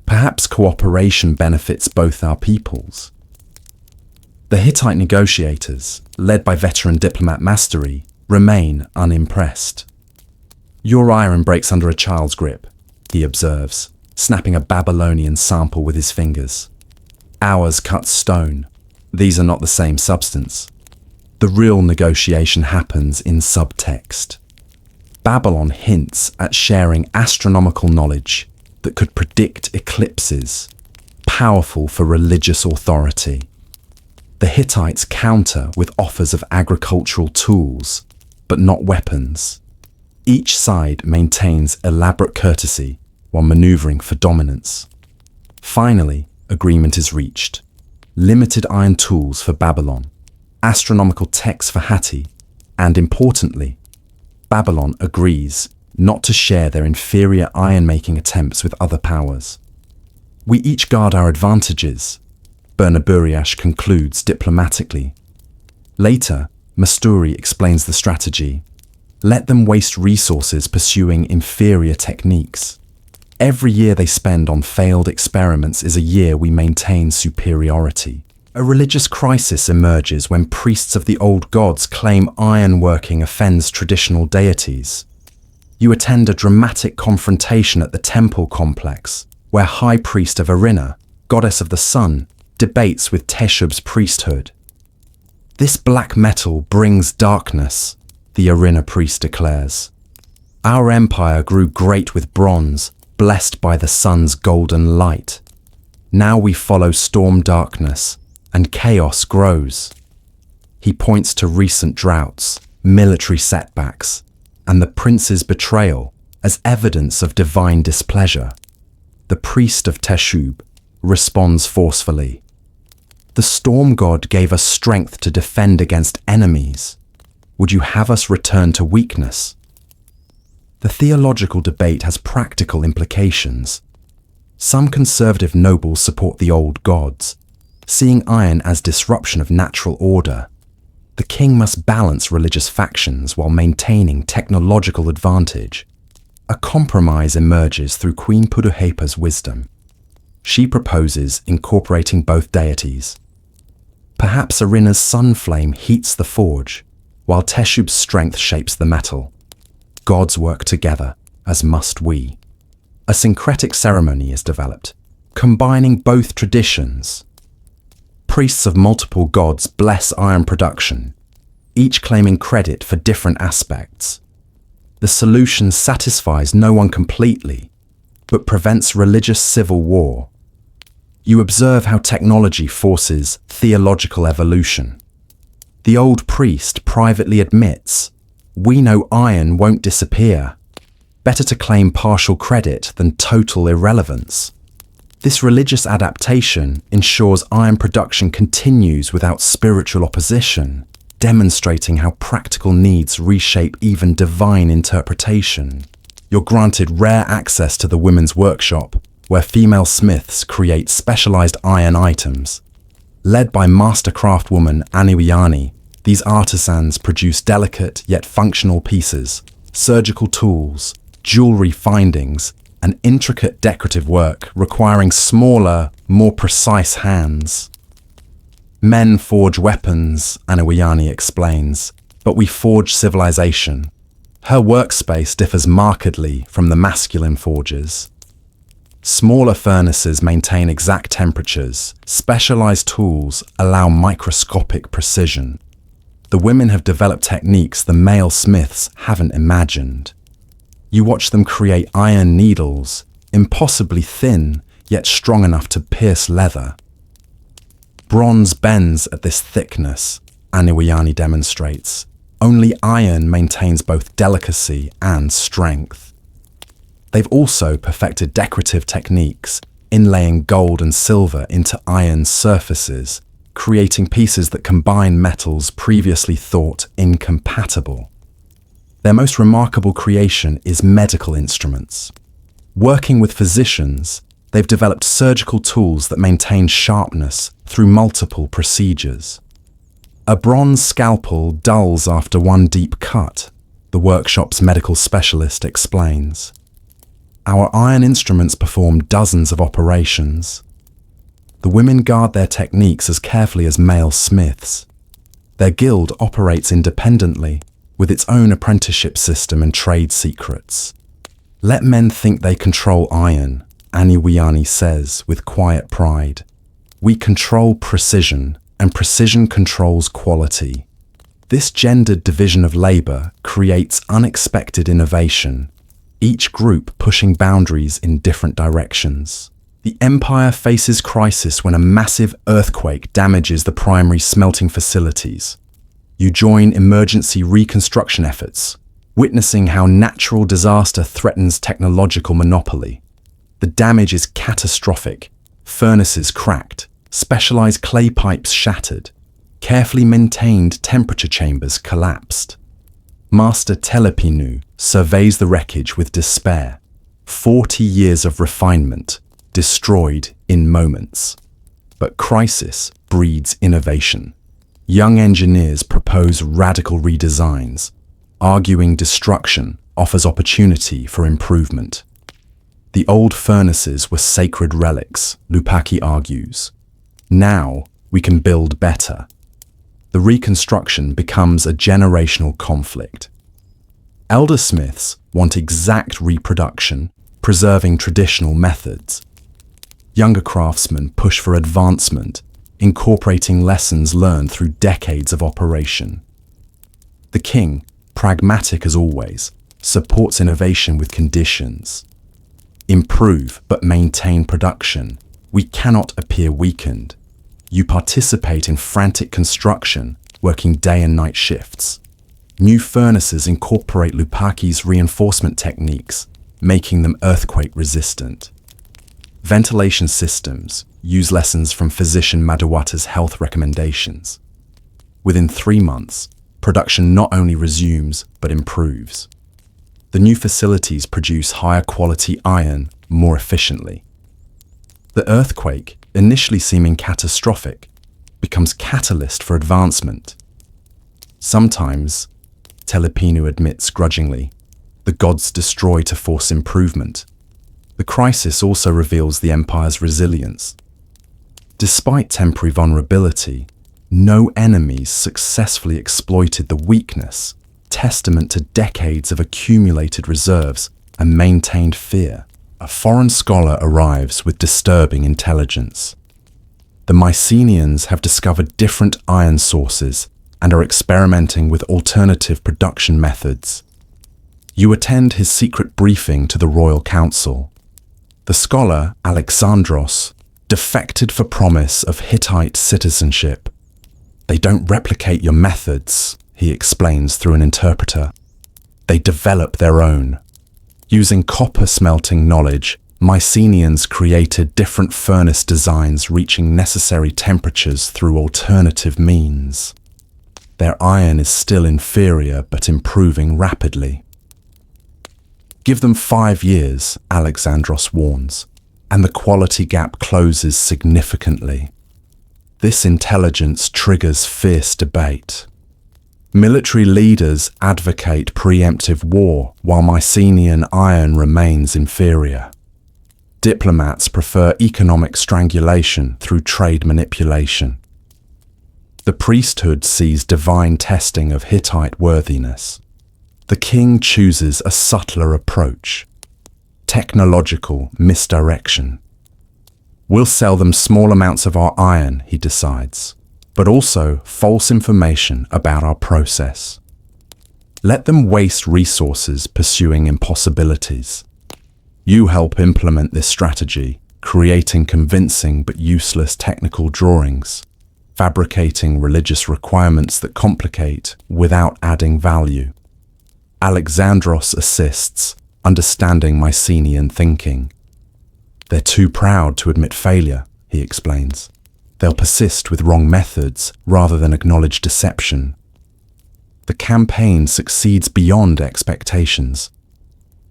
Perhaps cooperation benefits both our peoples. The Hittite negotiators, led by veteran diplomat Mastery, remain unimpressed. Your iron breaks under a child's grip, he observes, snapping a Babylonian sample with his fingers. Ours cuts stone. These are not the same substance. The real negotiation happens in subtext. Babylon hints at sharing astronomical knowledge that could predict eclipses, powerful for religious authority. The Hittites counter with offers of agricultural tools, but not weapons. Each side maintains elaborate courtesy while maneuvering for dominance. Finally, agreement is reached. Limited iron tools for Babylon, astronomical texts for Hatti, and importantly, Babylon agrees not to share their inferior iron-making attempts with other powers. We each guard our advantages, Burnaburiash concludes diplomatically. Later, Masturi explains the strategy. Let them waste resources pursuing inferior techniques. Every year they spend on failed experiments is a year we maintain superiority. A religious crisis emerges when priests of the old gods claim ironworking offends traditional deities. You attend a dramatic confrontation at the temple complex, where High Priest of Arina, goddess of the sun, debates with Teshub's priesthood. This black metal brings darkness, the Arina priest declares. Our empire grew great with bronze, blessed by the sun's golden light. Now we follow storm darkness, and chaos grows. He points to recent droughts, military setbacks, and the prince's betrayal as evidence of divine displeasure. The priest of Teshub responds forcefully. The storm god gave us strength to defend against enemies. Would you have us return to weakness? The theological debate has practical implications. Some conservative nobles support the old gods, seeing iron as disruption of natural order. The king must balance religious factions while maintaining technological advantage. A compromise emerges through Queen Puduhepa's wisdom. She proposes incorporating both deities. Perhaps Arina's sun flame heats the forge, while Teshub's strength shapes the metal. Gods work together, as must we. A syncretic ceremony is developed, combining both traditions. Priests of multiple gods bless iron production. each claiming credit for different aspects. The solution satisfies no one completely, but prevents religious civil war. You observe how technology forces theological evolution. The old priest privately admits, "We know iron won't disappear. Better to claim partial credit than total irrelevance." This religious adaptation ensures iron production continues without spiritual opposition, demonstrating how practical needs reshape even divine interpretation. You're granted rare access to the women's workshop, where female smiths create specialized iron items. Led by master craftswoman Aniwiani, these artisans produce delicate yet functional pieces, surgical tools, jewelry findings, and intricate decorative work requiring smaller, more precise hands. Men forge weapons, Aniwiani explains, but we forge civilization. Her workspace differs markedly from the masculine forges. Smaller furnaces maintain exact temperatures. Specialized tools allow microscopic precision. The women have developed techniques the male smiths haven't imagined. You watch them create iron needles, impossibly thin, yet strong enough to pierce leather. Bronze bends at this thickness, Aniwiani demonstrates. Only iron maintains both delicacy and strength. They've also perfected decorative techniques, inlaying gold and silver into iron surfaces, creating pieces that combine metals previously thought incompatible. Their most remarkable creation is medical instruments. Working with physicians, they've developed surgical tools that maintain sharpness through multiple procedures. A bronze scalpel dulls after one deep cut, the workshop's medical specialist explains. Our iron instruments perform dozens of operations. The women guard their techniques as carefully as male smiths. Their guild operates independently, with its own apprenticeship system and trade secrets. Let men think they control iron, Aniwiani says with quiet pride. We control precision, and precision controls quality. This gendered division of labor creates unexpected innovation, each group pushing boundaries in different directions. The empire faces crisis when a massive earthquake damages the primary smelting facilities. You join emergency reconstruction efforts, witnessing how natural disaster threatens technological monopoly. The damage is catastrophic. Furnaces cracked, specialized clay pipes shattered, carefully maintained temperature chambers collapsed. Master Telepinu surveys the wreckage with despair. 40 years of refinement, destroyed in moments. But crisis breeds innovation. Young engineers propose radical redesigns, arguing destruction offers opportunity for improvement. The old furnaces were sacred relics, Lupaki argues. Now we can build better. The reconstruction becomes a generational conflict. Elder smiths want exact reproduction, preserving traditional methods. Younger craftsmen push for advancement, incorporating lessons learned through decades of operation. The king, pragmatic as always, supports innovation with conditions. Improve but maintain production. We cannot appear weakened. You participate in frantic construction, working day and night shifts. New furnaces incorporate Lupaki's reinforcement techniques, making them earthquake resistant. Ventilation systems use lessons from physician Madawata's health recommendations. Within 3 months, production not only resumes but improves. The new facilities produce higher quality iron more efficiently. The earthquake, initially seeming catastrophic, becomes catalyst for advancement. Sometimes, Telepinu admits grudgingly, the gods destroy to force improvement. The crisis also reveals the empire's resilience. Despite temporary vulnerability, no enemies successfully exploited the weakness, testament to decades of accumulated reserves and maintained fear. A foreign scholar arrives with disturbing intelligence. The Mycenaeans have discovered different iron sources, and are experimenting with alternative production methods. You attend his secret briefing to the Royal Council. The scholar, Alexandros, defected for promise of Hittite citizenship. They don't replicate your methods, he explains through an interpreter. They develop their own. Using copper smelting knowledge, Mycenaeans created different furnace designs reaching necessary temperatures through alternative means. Their iron is still inferior but improving rapidly. Give them 5 years, Alexandros warns, and the quality gap closes significantly. This intelligence triggers fierce debate. Military leaders advocate preemptive war while Mycenaean iron remains inferior. Diplomats prefer economic strangulation through trade manipulation. The priesthood sees divine testing of Hittite worthiness. The king chooses a subtler approach. Technological misdirection. We'll sell them small amounts of our iron, he decides, but also false information about our process. Let them waste resources pursuing impossibilities. You help implement this strategy, creating convincing but useless technical drawings, fabricating religious requirements that complicate without adding value. Alexandros assists, understanding Mycenaean thinking. They're too proud to admit failure, he explains. They'll persist with wrong methods rather than acknowledge deception. The campaign succeeds beyond expectations.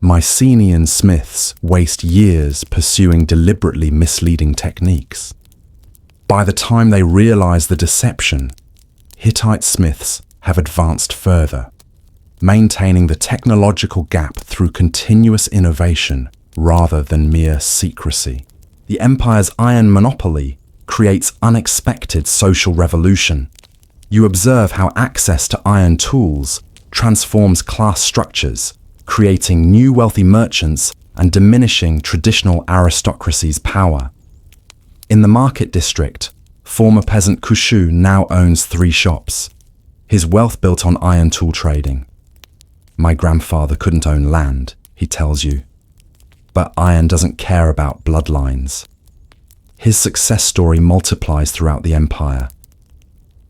Mycenaean smiths waste years pursuing deliberately misleading techniques. By the time they realize the deception, Hittite smiths have advanced further, maintaining the technological gap through continuous innovation rather than mere secrecy. The empire's iron monopoly creates unexpected social revolution. You observe how access to iron tools transforms class structures, creating new wealthy merchants and diminishing traditional aristocracy's power. In the market district, former peasant Kushu now owns 3 shops. His wealth built on iron tool trading. My grandfather couldn't own land, he tells you. But iron doesn't care about bloodlines. His success story multiplies throughout the empire.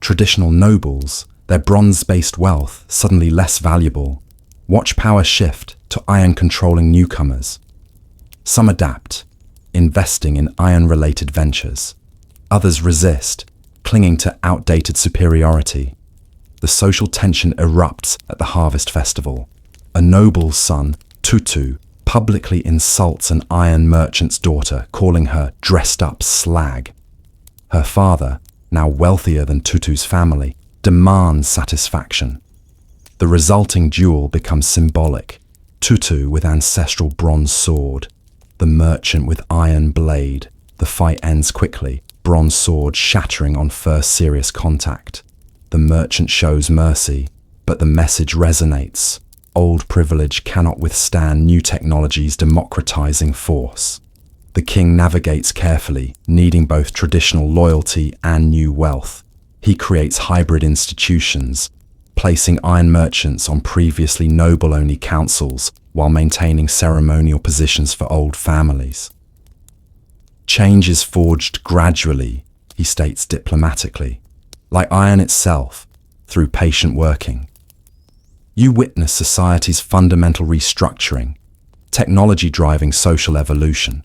Traditional nobles, their bronze-based wealth suddenly less valuable, watch power shift to iron-controlling newcomers. Some adapt, investing in iron-related ventures. Others resist, clinging to outdated superiority. The social tension erupts at the harvest festival. A noble's son, Tutu, publicly insults an iron merchant's daughter, calling her dressed-up slag. Her father, now wealthier than Tutu's family, demands satisfaction. The resulting duel becomes symbolic. Tutu with ancestral bronze sword, the merchant with iron blade. The fight ends quickly, bronze sword shattering on first serious contact. The merchant shows mercy, but the message resonates. Old privilege cannot withstand new technology's democratizing force. The king navigates carefully, needing both traditional loyalty and new wealth. He creates hybrid institutions, placing iron merchants on previously noble-only councils while maintaining ceremonial positions for old families. Change is forged gradually, he states diplomatically, like iron itself, through patient working. You witness society's fundamental restructuring, technology driving social evolution.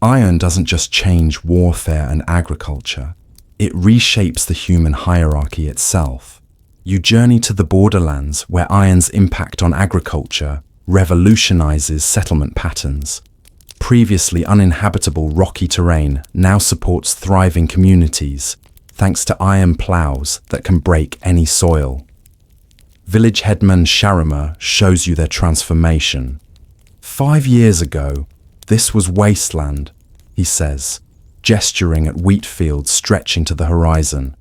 Iron doesn't just change warfare and agriculture, it reshapes the human hierarchy itself. You journey to the borderlands where iron's impact on agriculture revolutionizes settlement patterns. Previously uninhabitable rocky terrain now supports thriving communities, thanks to iron plows that can break any soil. Village headman Sharima shows you their transformation. 5 years ago, this was wasteland, he says, gesturing at wheat fields stretching to the horizon.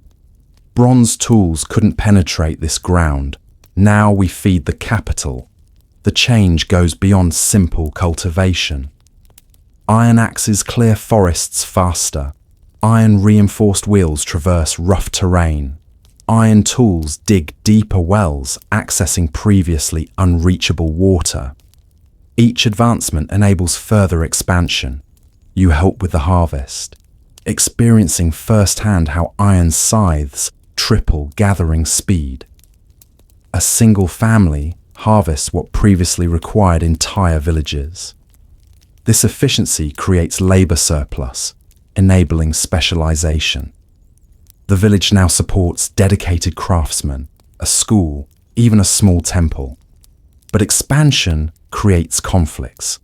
Bronze tools couldn't penetrate this ground. Now we feed the capital. The change goes beyond simple cultivation. Iron axes clear forests faster. Iron-reinforced wheels traverse rough terrain. Iron tools dig deeper wells, accessing previously unreachable water. Each advancement enables further expansion. You help with the harvest, experiencing firsthand how iron scythes triple gathering speed. A single family harvests what previously required entire villages. This efficiency creates labor surplus, enabling specialization. The village now supports dedicated craftsmen, a school, even a small temple. But expansion creates conflicts.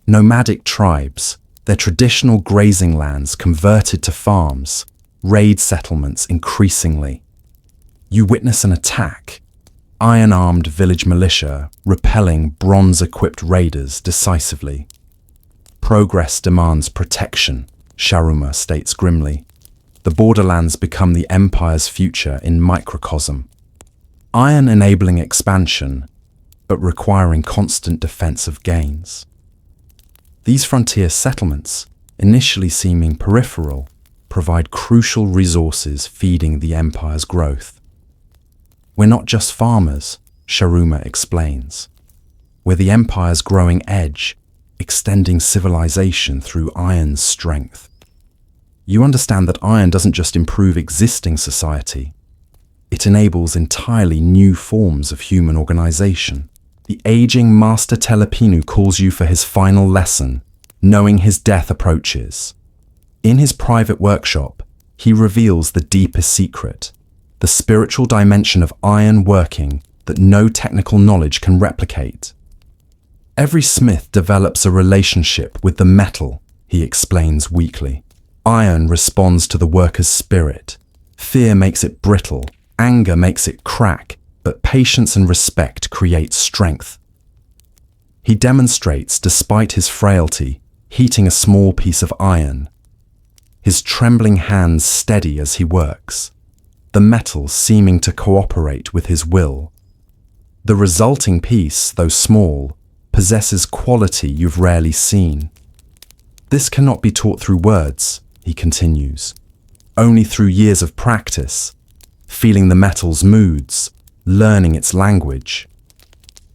Nomadic tribes, their traditional grazing lands converted to farms, raid settlements increasingly. You witness an attack, iron-armed village militia repelling bronze-equipped raiders decisively. Progress demands protection, Sharuma states grimly. The borderlands become the empire's future in microcosm. Iron enabling expansion, but requiring constant defense of gains. These frontier settlements, initially seeming peripheral, provide crucial resources feeding the empire's growth. We're not just farmers, Sharuma explains. We're the empire's growing edge, extending civilization through iron's strength. You understand that iron doesn't just improve existing society, it enables entirely new forms of human organization. The aging Master Telepinu calls you for his final lesson, knowing his death approaches. In his private workshop, he reveals the deepest secret, the spiritual dimension of iron working that no technical knowledge can replicate. Every smith develops a relationship with the metal, he explains weakly. Iron responds to the worker's spirit. Fear makes it brittle, anger makes it crack, but patience and respect create strength. He demonstrates, despite his frailty, heating a small piece of iron. His trembling hands steady as he works, the metal seeming to cooperate with his will. The resulting piece, though small, possesses quality you've rarely seen. This cannot be taught through words, he continues, only through years of practice, feeling the metal's moods, learning its language.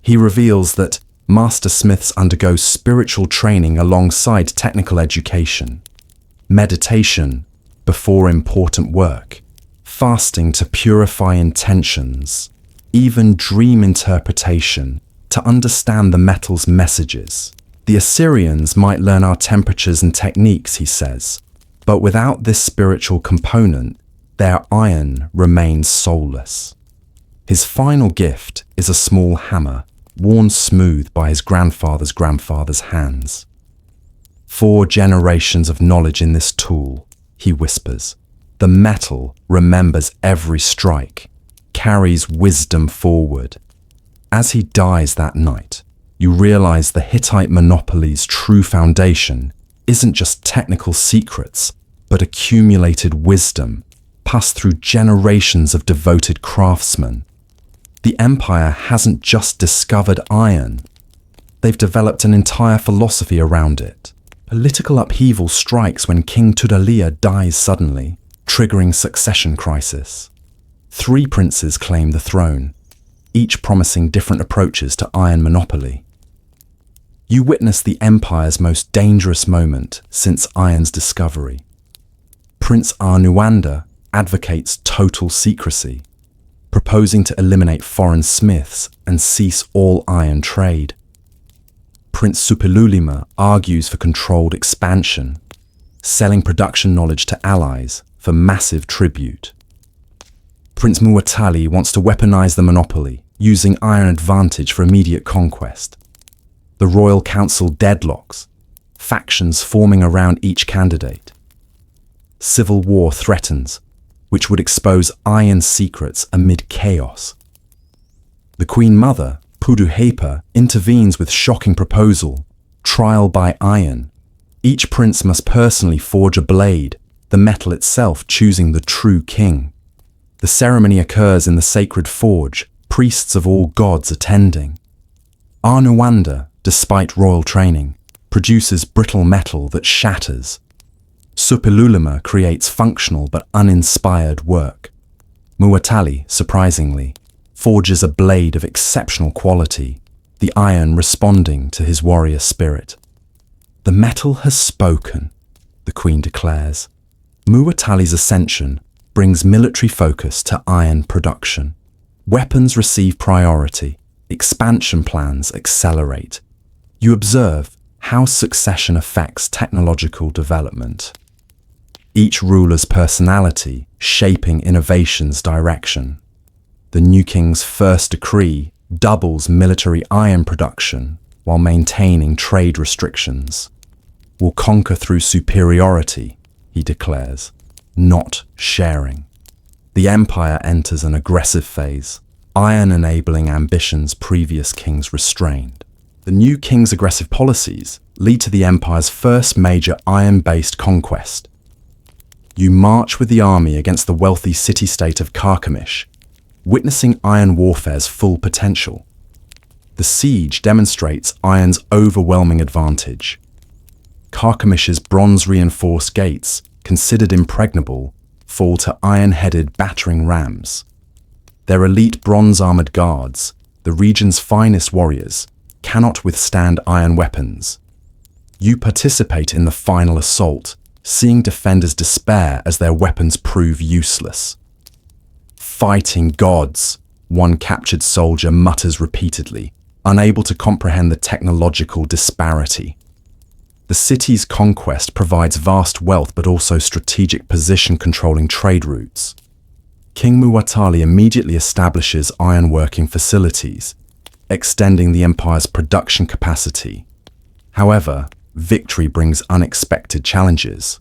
He reveals that master smiths undergo spiritual training alongside technical education, meditation before important work, fasting to purify intentions, even dream interpretation to understand the metal's messages. The Assyrians might learn our temperatures and techniques, he says, but without this spiritual component, their iron remains soulless. His final gift is a small hammer, worn smooth by his grandfather's hands. 4 generations of knowledge in this tool, he whispers. The metal remembers every strike, carries wisdom forward. As he dies that night, you realize the Hittite monopoly's true foundation isn't just technical secrets, but accumulated wisdom passed through generations of devoted craftsmen. The empire hasn't just discovered iron, they've developed an entire philosophy around it. Political upheaval strikes when King Tudaliya dies suddenly, triggering succession crisis. 3 princes claim the throne, each promising different approaches to iron monopoly. You witness the empire's most dangerous moment since iron's discovery. Prince Arnuanda advocates total secrecy, proposing to eliminate foreign smiths and cease all iron trade. Prince Supilulima argues for controlled expansion, selling production knowledge to allies for massive tribute. Prince Muatali wants to weaponize the monopoly, using iron advantage for immediate conquest. The Royal Council deadlocks, factions forming around each candidate. Civil war threatens, which would expose iron secrets amid chaos. The Queen Mother, Puduhepa, intervenes with shocking proposal, trial by iron. Each prince must personally forge a blade, the metal itself choosing the true king. The ceremony occurs in the sacred forge, priests of all gods attending. Arnuanda, despite royal training, produces brittle metal that shatters. Supilulima creates functional but uninspired work. Muwatalli, surprisingly, forges a blade of exceptional quality, the iron responding to his warrior spirit. "The metal has spoken," the Queen declares. Muwatalli's ascension brings military focus to iron production. Weapons receive priority, expansion plans accelerate. You observe how succession affects technological development. Each ruler's personality shaping innovation's direction. The new king's first decree doubles military iron production while maintaining trade restrictions. "We'll conquer through superiority," he declares, "not sharing." The empire enters an aggressive phase, iron enabling ambitions previous kings restrained. The new king's aggressive policies lead to the empire's first major iron-based conquest. You march with the army against the wealthy city-state of Carchemish, witnessing iron warfare's full potential. The siege demonstrates iron's overwhelming advantage. Carchemish's bronze-reinforced gates, considered impregnable, fall to iron-headed battering rams. Their elite bronze-armored guards, the region's finest warriors, cannot withstand iron weapons. You participate in the final assault, seeing defenders despair as their weapons prove useless. "Fighting gods," one captured soldier mutters repeatedly, unable to comprehend the technological disparity. The city's conquest provides vast wealth but also strategic position-controlling trade routes. King Muwatalli immediately establishes ironworking facilities, extending the empire's production capacity. However, victory brings unexpected challenges.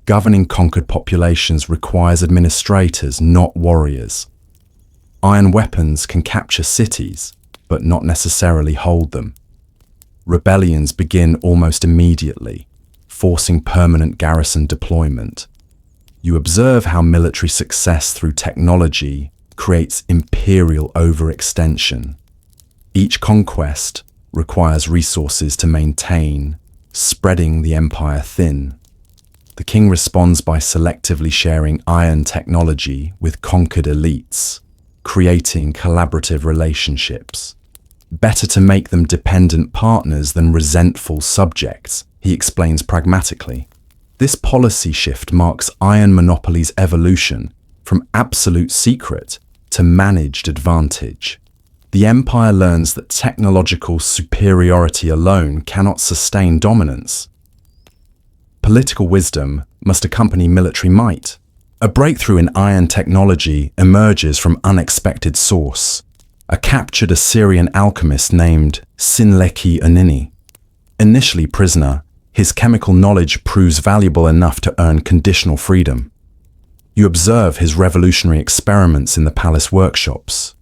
Governing conquered populations requires administrators, not warriors. Iron weapons can capture cities, but not necessarily hold them. Rebellions begin almost immediately, forcing permanent garrison deployment. You observe how military success through technology creates imperial overextension. Each conquest requires resources to maintain, spreading the empire thin. The king responds by selectively sharing iron technology with conquered elites, creating collaborative relationships. "Better to make them dependent partners than resentful subjects," he explains pragmatically. This policy shift marks iron monopoly's evolution from absolute secret to managed advantage. The empire learns that technological superiority alone cannot sustain dominance. Political wisdom must accompany military might. A breakthrough in iron technology emerges from unexpected source. A captured Assyrian alchemist named Sinleki Unini. Initially prisoner, his chemical knowledge proves valuable enough to earn conditional freedom. You observe his revolutionary experiments in the palace workshops.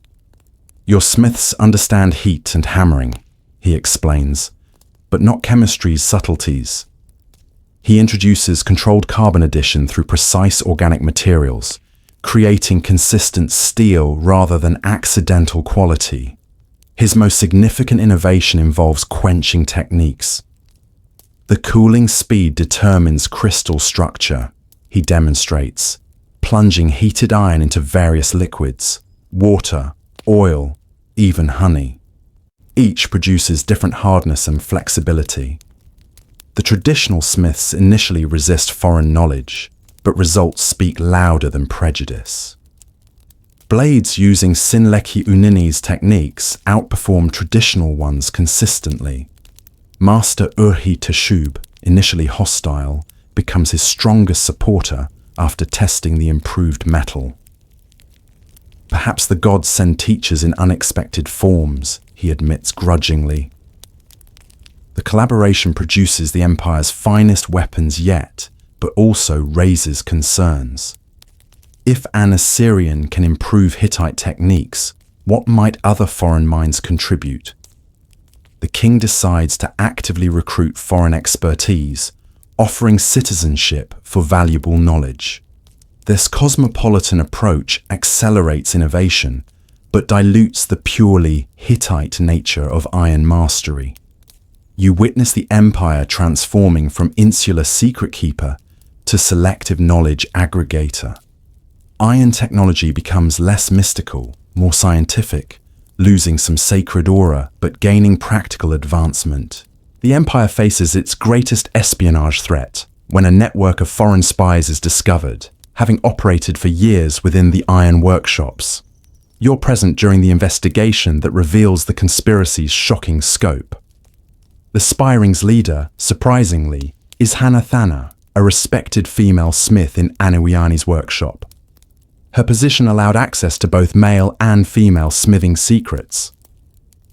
"Your smiths understand heat and hammering," he explains, "but not chemistry's subtleties." He introduces controlled carbon addition through precise organic materials, creating consistent steel rather than accidental quality. His most significant innovation involves quenching techniques. "The cooling speed determines crystal structure," he demonstrates, plunging heated iron into various liquids, water, oil, even honey. Each produces different hardness and flexibility. The traditional smiths initially resist foreign knowledge, but results speak louder than prejudice. Blades using Sinleki Unini's techniques outperform traditional ones consistently. Master Urhi Teshub, initially hostile, becomes his strongest supporter after testing the improved metal. "Perhaps the gods send teachers in unexpected forms," he admits grudgingly. The collaboration produces the empire's finest weapons yet, but also raises concerns. If an Assyrian can improve Hittite techniques, what might other foreign minds contribute? The king decides to actively recruit foreign expertise, offering citizenship for valuable knowledge. This cosmopolitan approach accelerates innovation, but dilutes the purely Hittite nature of iron mastery. You witness the empire transforming from insular secret keeper to selective knowledge aggregator. iron technology becomes less mystical, more scientific, losing some sacred aura but gaining practical advancement. The Empire faces its greatest espionage threat when a network of foreign spies is discovered, having operated for years within the iron workshops. You're present during the investigation that reveals the conspiracy's shocking scope. The spy ring's leader, surprisingly, is Hanathana, a respected female smith in Anuiani's workshop. Her position allowed access to both male and female smithing secrets.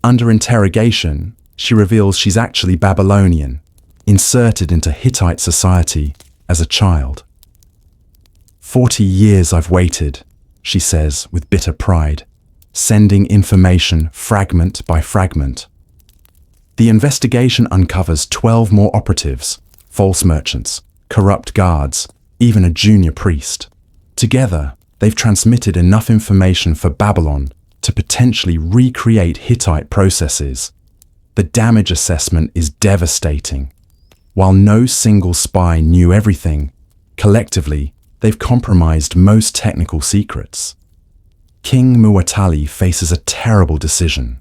Under interrogation, she reveals she's actually Babylonian, inserted into Hittite society as a child. 40 years I've waited, she says with bitter pride, sending information fragment by fragment. The investigation uncovers 12 more operatives, false merchants, corrupt guards, even a junior priest. Together, they've transmitted enough information for Babylon to potentially recreate Hittite processes. The damage assessment is devastating. While no single spy knew everything, collectively, they've compromised most technical secrets. King Muwatalli faces a terrible decision.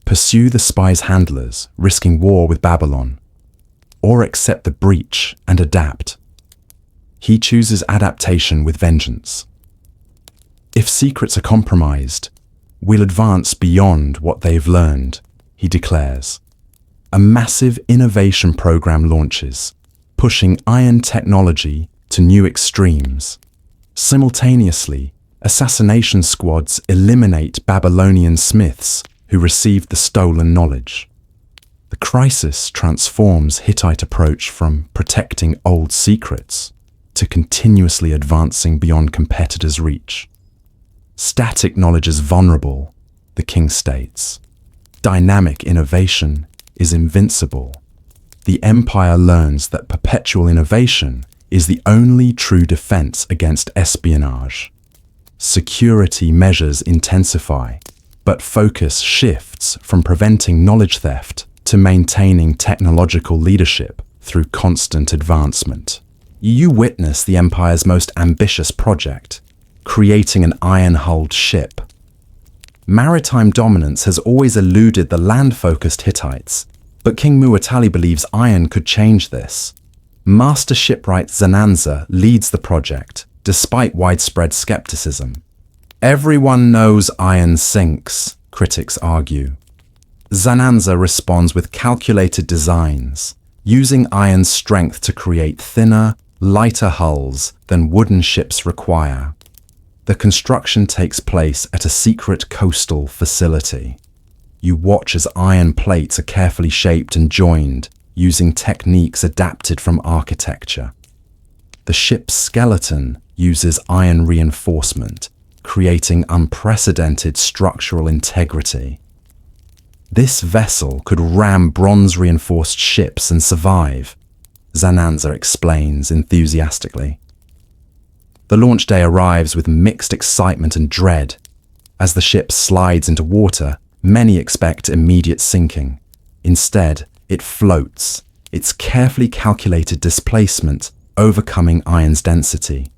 Pursue the spy's handlers, risking war with Babylon, or accept the breach and adapt. He chooses adaptation with vengeance. If secrets are compromised, we'll advance beyond what they've learned, he declares. A massive innovation program launches, pushing iron technology to new extremes. Simultaneously, assassination squads eliminate Babylonian smiths who received the stolen knowledge. The crisis transforms Hittite approach from protecting old secrets to continuously advancing beyond competitors' reach. Static knowledge is vulnerable, the king states. Dynamic innovation is invincible. The empire learns that perpetual innovation is the only true defense against espionage. Security measures intensify, but focus shifts from preventing knowledge theft to maintaining technological leadership through constant advancement. You witness the Empire's most ambitious project, creating an iron-hulled ship. Maritime dominance has always eluded the land-focused Hittites, but King Muwatalli believes iron could change this. Master shipwright Zananza leads the project, despite widespread skepticism. Everyone knows iron sinks, critics argue. Zananza responds with calculated designs, using iron's strength to create thinner, lighter hulls than wooden ships require. The construction takes place at a secret coastal facility. You watch as iron plates are carefully shaped and joined, using techniques adapted from architecture. The ship's skeleton uses iron reinforcement, creating unprecedented structural integrity. This vessel could ram bronze-reinforced ships and survive, Zananza explains enthusiastically. The launch day arrives with mixed excitement and dread. As the ship slides into water, many expect immediate sinking. Instead, it floats, its carefully calculated displacement overcoming iron's density.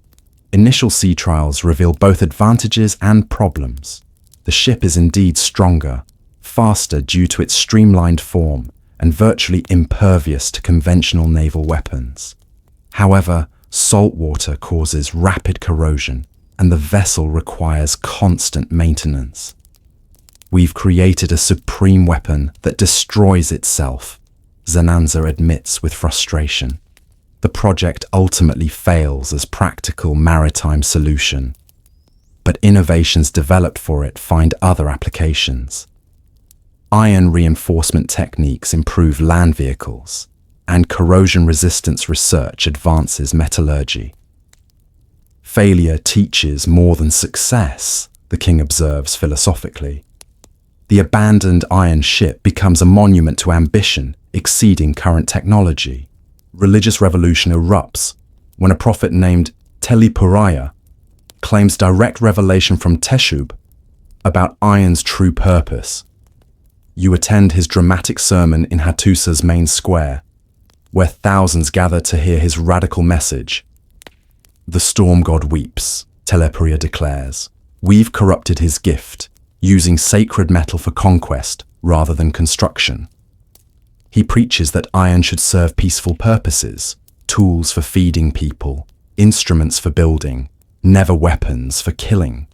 Initial sea trials reveal both advantages and problems. The ship is indeed stronger, faster due to its streamlined form, and virtually impervious to conventional naval weapons. However, salt water causes rapid corrosion, and the vessel requires constant maintenance. We've created a supreme weapon that destroys itself, Zananza admits with frustration. The project ultimately fails as practical maritime solution, but innovations developed for it find other applications. Iron reinforcement techniques improve land vehicles, and corrosion resistance research advances metallurgy. Failure teaches more than success, the king observes philosophically. The abandoned iron ship becomes a monument to ambition exceeding current technology. Religious revolution erupts when a prophet named Telipuraya claims direct revelation from Teshub about iron's true purpose. You attend his dramatic sermon in Hattusa's main square, where thousands gather to hear his radical message. The storm god weeps, Teleperia declares. We've corrupted his gift, using sacred metal for conquest rather than construction. He preaches that iron should serve peaceful purposes, tools for feeding people, instruments for building, never weapons for killing.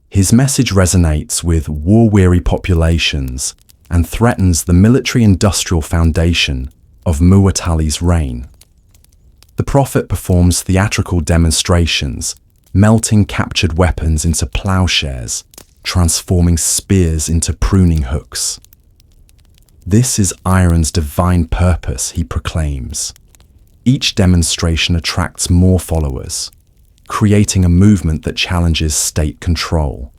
His message resonates with war-weary populations and threatens the military-industrial foundation of Muwatalli's reign. The prophet performs theatrical demonstrations, melting captured weapons into plowshares, transforming spears into pruning hooks. This is iron's divine purpose, he proclaims. Each demonstration attracts more followers, creating a movement that challenges state control.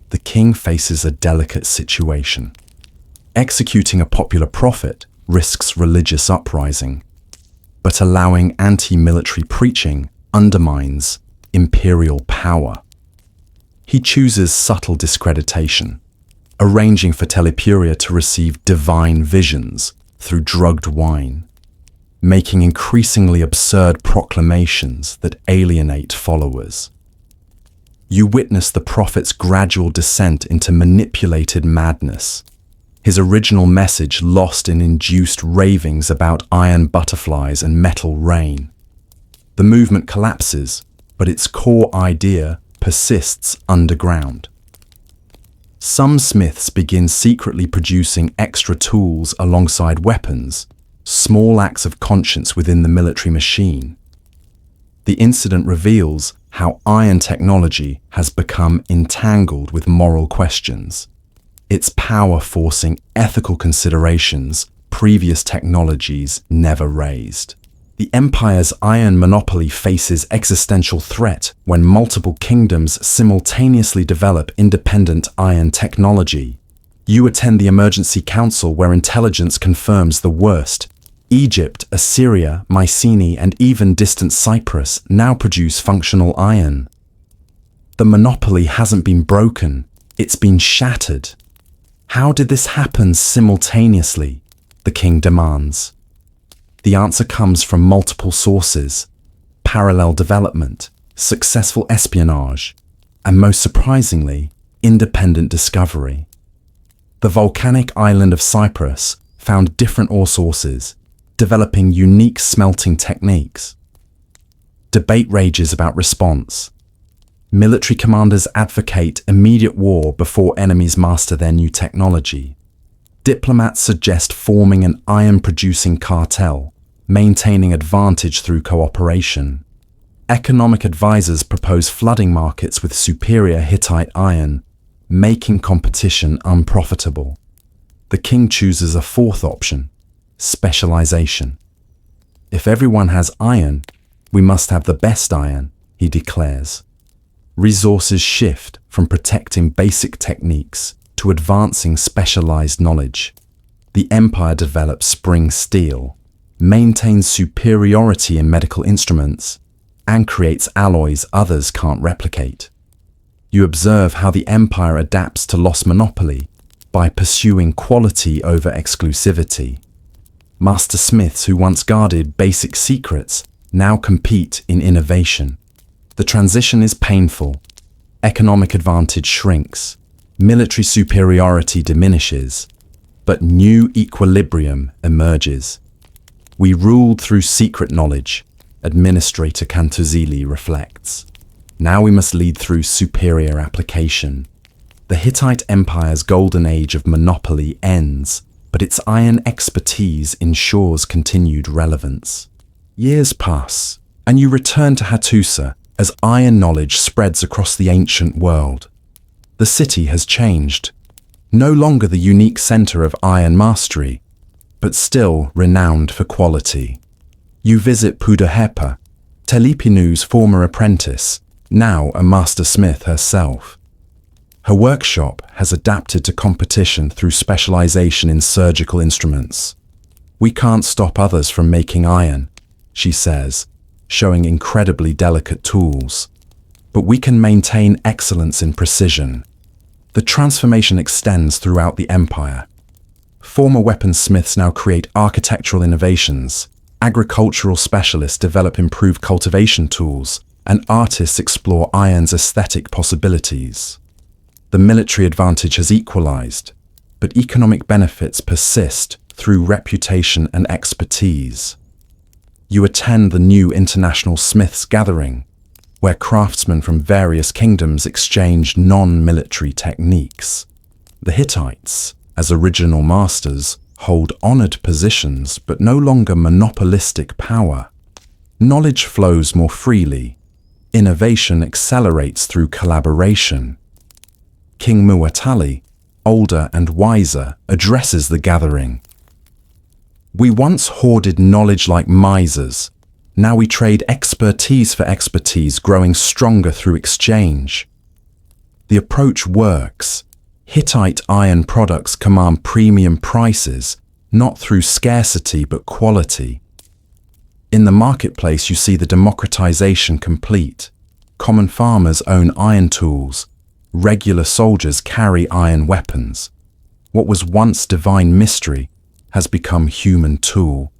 The king faces a delicate situation. Executing a popular prophet risks religious uprising, but allowing anti-military preaching undermines imperial power. He chooses subtle discreditation, arranging for Teleperia to receive divine visions through drugged wine, making increasingly absurd proclamations that alienate followers. You witness the prophet's gradual descent into manipulated madness, his original message lost in induced ravings about iron butterflies and metal rain. The movement collapses, but its core idea persists underground. Some smiths begin secretly producing extra tools alongside weapons, small acts of conscience within the military machine. The incident reveals how iron technology has become entangled with moral questions, its power forcing ethical considerations previous technologies never raised. The empire's iron monopoly faces existential threat when multiple kingdoms simultaneously develop independent iron technology. You attend the emergency council where intelligence confirms the worst. Egypt, Assyria, Mycenae, and even distant Cyprus now produce functional iron. The monopoly hasn't been broken, it's been shattered. How did this happen simultaneously? The king demands. The answer comes from multiple sources: parallel development, successful espionage, and most surprisingly, independent discovery. The volcanic island of Cyprus found different ore sources, developing unique smelting techniques. Debate rages about response. Military commanders advocate immediate war before enemies master their new technology. Diplomats suggest forming an iron-producing cartel, maintaining advantage through cooperation. Economic advisors propose flooding markets with superior Hittite iron, making competition unprofitable. The king chooses a fourth option: specialization. If everyone has iron, we must have the best iron, he declares. Resources shift from protecting basic techniques to advancing specialized knowledge. The empire develops spring steel, maintains superiority in medical instruments, and creates alloys others can't replicate. You observe how the empire adapts to lost monopoly by pursuing quality over exclusivity. Master smiths who once guarded basic secrets now compete in innovation. The transition is painful. Economic advantage shrinks. Military superiority diminishes. But new equilibrium emerges. We ruled through secret knowledge, Administrator Cantuzili reflects. Now we must lead through superior application. The Hittite Empire's golden age of monopoly ends, but its iron expertise ensures continued relevance. Years pass, and you return to Hattusa as iron knowledge spreads across the ancient world. The city has changed. No longer the unique center of iron mastery, but still renowned for quality. You visit Pudahepa, Telepinu's former apprentice, now a master smith herself. Her workshop has adapted to competition through specialization in surgical instruments. We can't stop others from making iron, she says, showing incredibly delicate tools. But we can maintain excellence in precision. The transformation extends throughout the empire. Former weaponsmiths now create architectural innovations. Agricultural specialists develop improved cultivation tools, and artists explore iron's aesthetic possibilities. The military advantage has equalized, but economic benefits persist through reputation and expertise. You attend the new International Smiths Gathering, where craftsmen from various kingdoms exchange non-military techniques. The Hittites, as original masters, hold honored positions but no longer monopolistic power. Knowledge flows more freely. Innovation accelerates through collaboration. King Muwatalli, older and wiser, addresses the gathering. We once hoarded knowledge like misers. Now we trade expertise for expertise, growing stronger through exchange. The approach works. Hittite iron products command premium prices, not through scarcity but quality. In the marketplace, you see the democratization complete. Common farmers own iron tools. Regular soldiers carry iron weapons. What was once divine mystery has become human tool.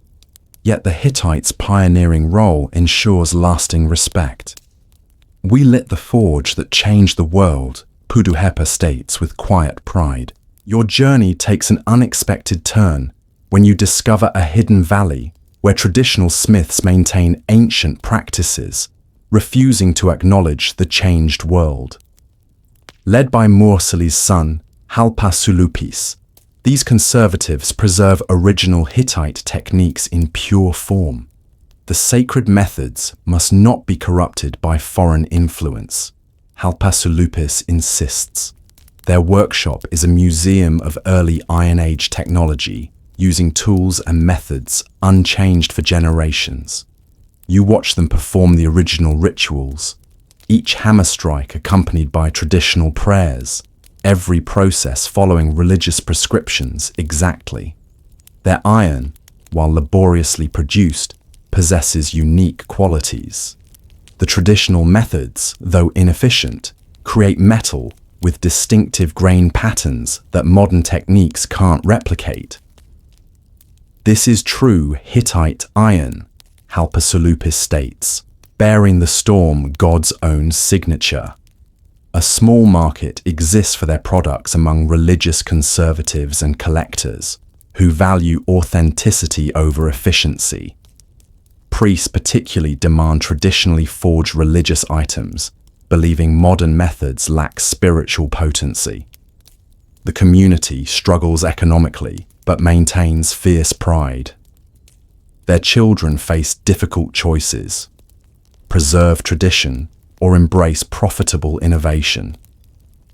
Yet the Hittites' pioneering role ensures lasting respect. We lit the forge that changed the world, Puduhepa states with quiet pride. Your journey takes an unexpected turn when you discover a hidden valley where traditional smiths maintain ancient practices, refusing to acknowledge the changed world. Led by Mursali's son, Halpasulupis, these conservatives preserve original Hittite techniques in pure form. The sacred methods must not be corrupted by foreign influence. Halpasulupis insists. Their workshop is a museum of early Iron Age technology, using tools and methods unchanged for generations. You watch them perform the original rituals, each hammer strike accompanied by traditional prayers, every process following religious prescriptions exactly. Their iron, while laboriously produced, possesses unique qualities. The traditional methods, though inefficient, create metal with distinctive grain patterns that modern techniques can't replicate. This is true Hittite iron, Halpasulupis states, bearing the storm God's own signature. A small market exists for their products among religious conservatives and collectors who value authenticity over efficiency. Priests particularly demand traditionally forged religious items, believing modern methods lack spiritual potency. The community struggles economically but maintains fierce pride. Their children face difficult choices: preserve tradition or embrace profitable innovation.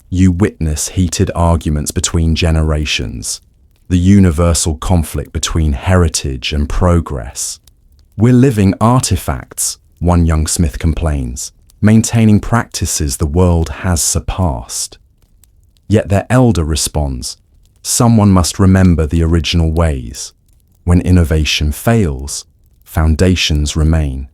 You witness heated arguments between generations, the universal conflict between heritage and progress. We're living artifacts, one young smith complains, maintaining practices the world has surpassed. Yet their elder responds, someone must remember the original ways. When innovation fails, foundations remain.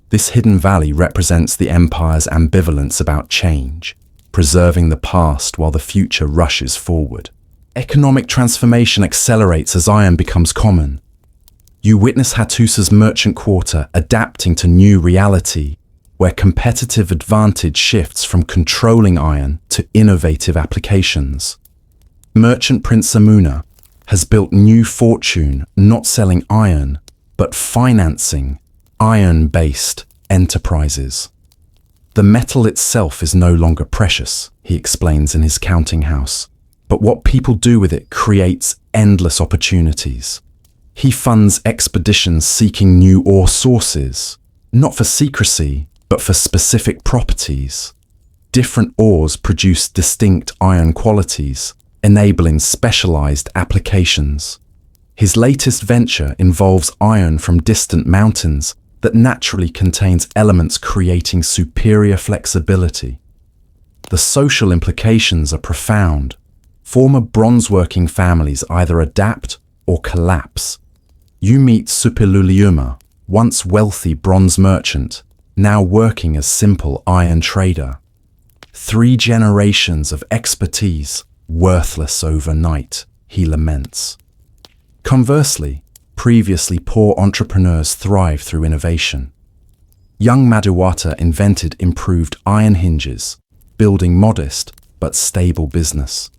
This hidden valley represents the empire's ambivalence about change, preserving the past while the future rushes forward. Economic transformation accelerates as iron becomes common. You witness Hattusa's merchant quarter adapting to new reality, where competitive advantage shifts from controlling iron to innovative applications. Merchant Prince Amuna has built new fortune not selling iron, but financing iron-based enterprises. The metal itself is no longer precious, he explains in his counting house, but what people do with it creates endless opportunities. He funds expeditions seeking new ore sources, not for secrecy, but for specific properties. Different ores produce distinct iron qualities, enabling specialized applications. His latest venture involves iron from distant mountains that naturally contains elements creating superior flexibility. The social implications are profound. Former bronzeworking families either adapt or collapse. You meet Supiluliuma, once wealthy bronze merchant, now working as simple iron trader. 3 generations of expertise, worthless overnight, he laments. Conversely, previously poor entrepreneurs thrive through innovation. Young Madhuwata invented improved iron hinges, building modest but stable business.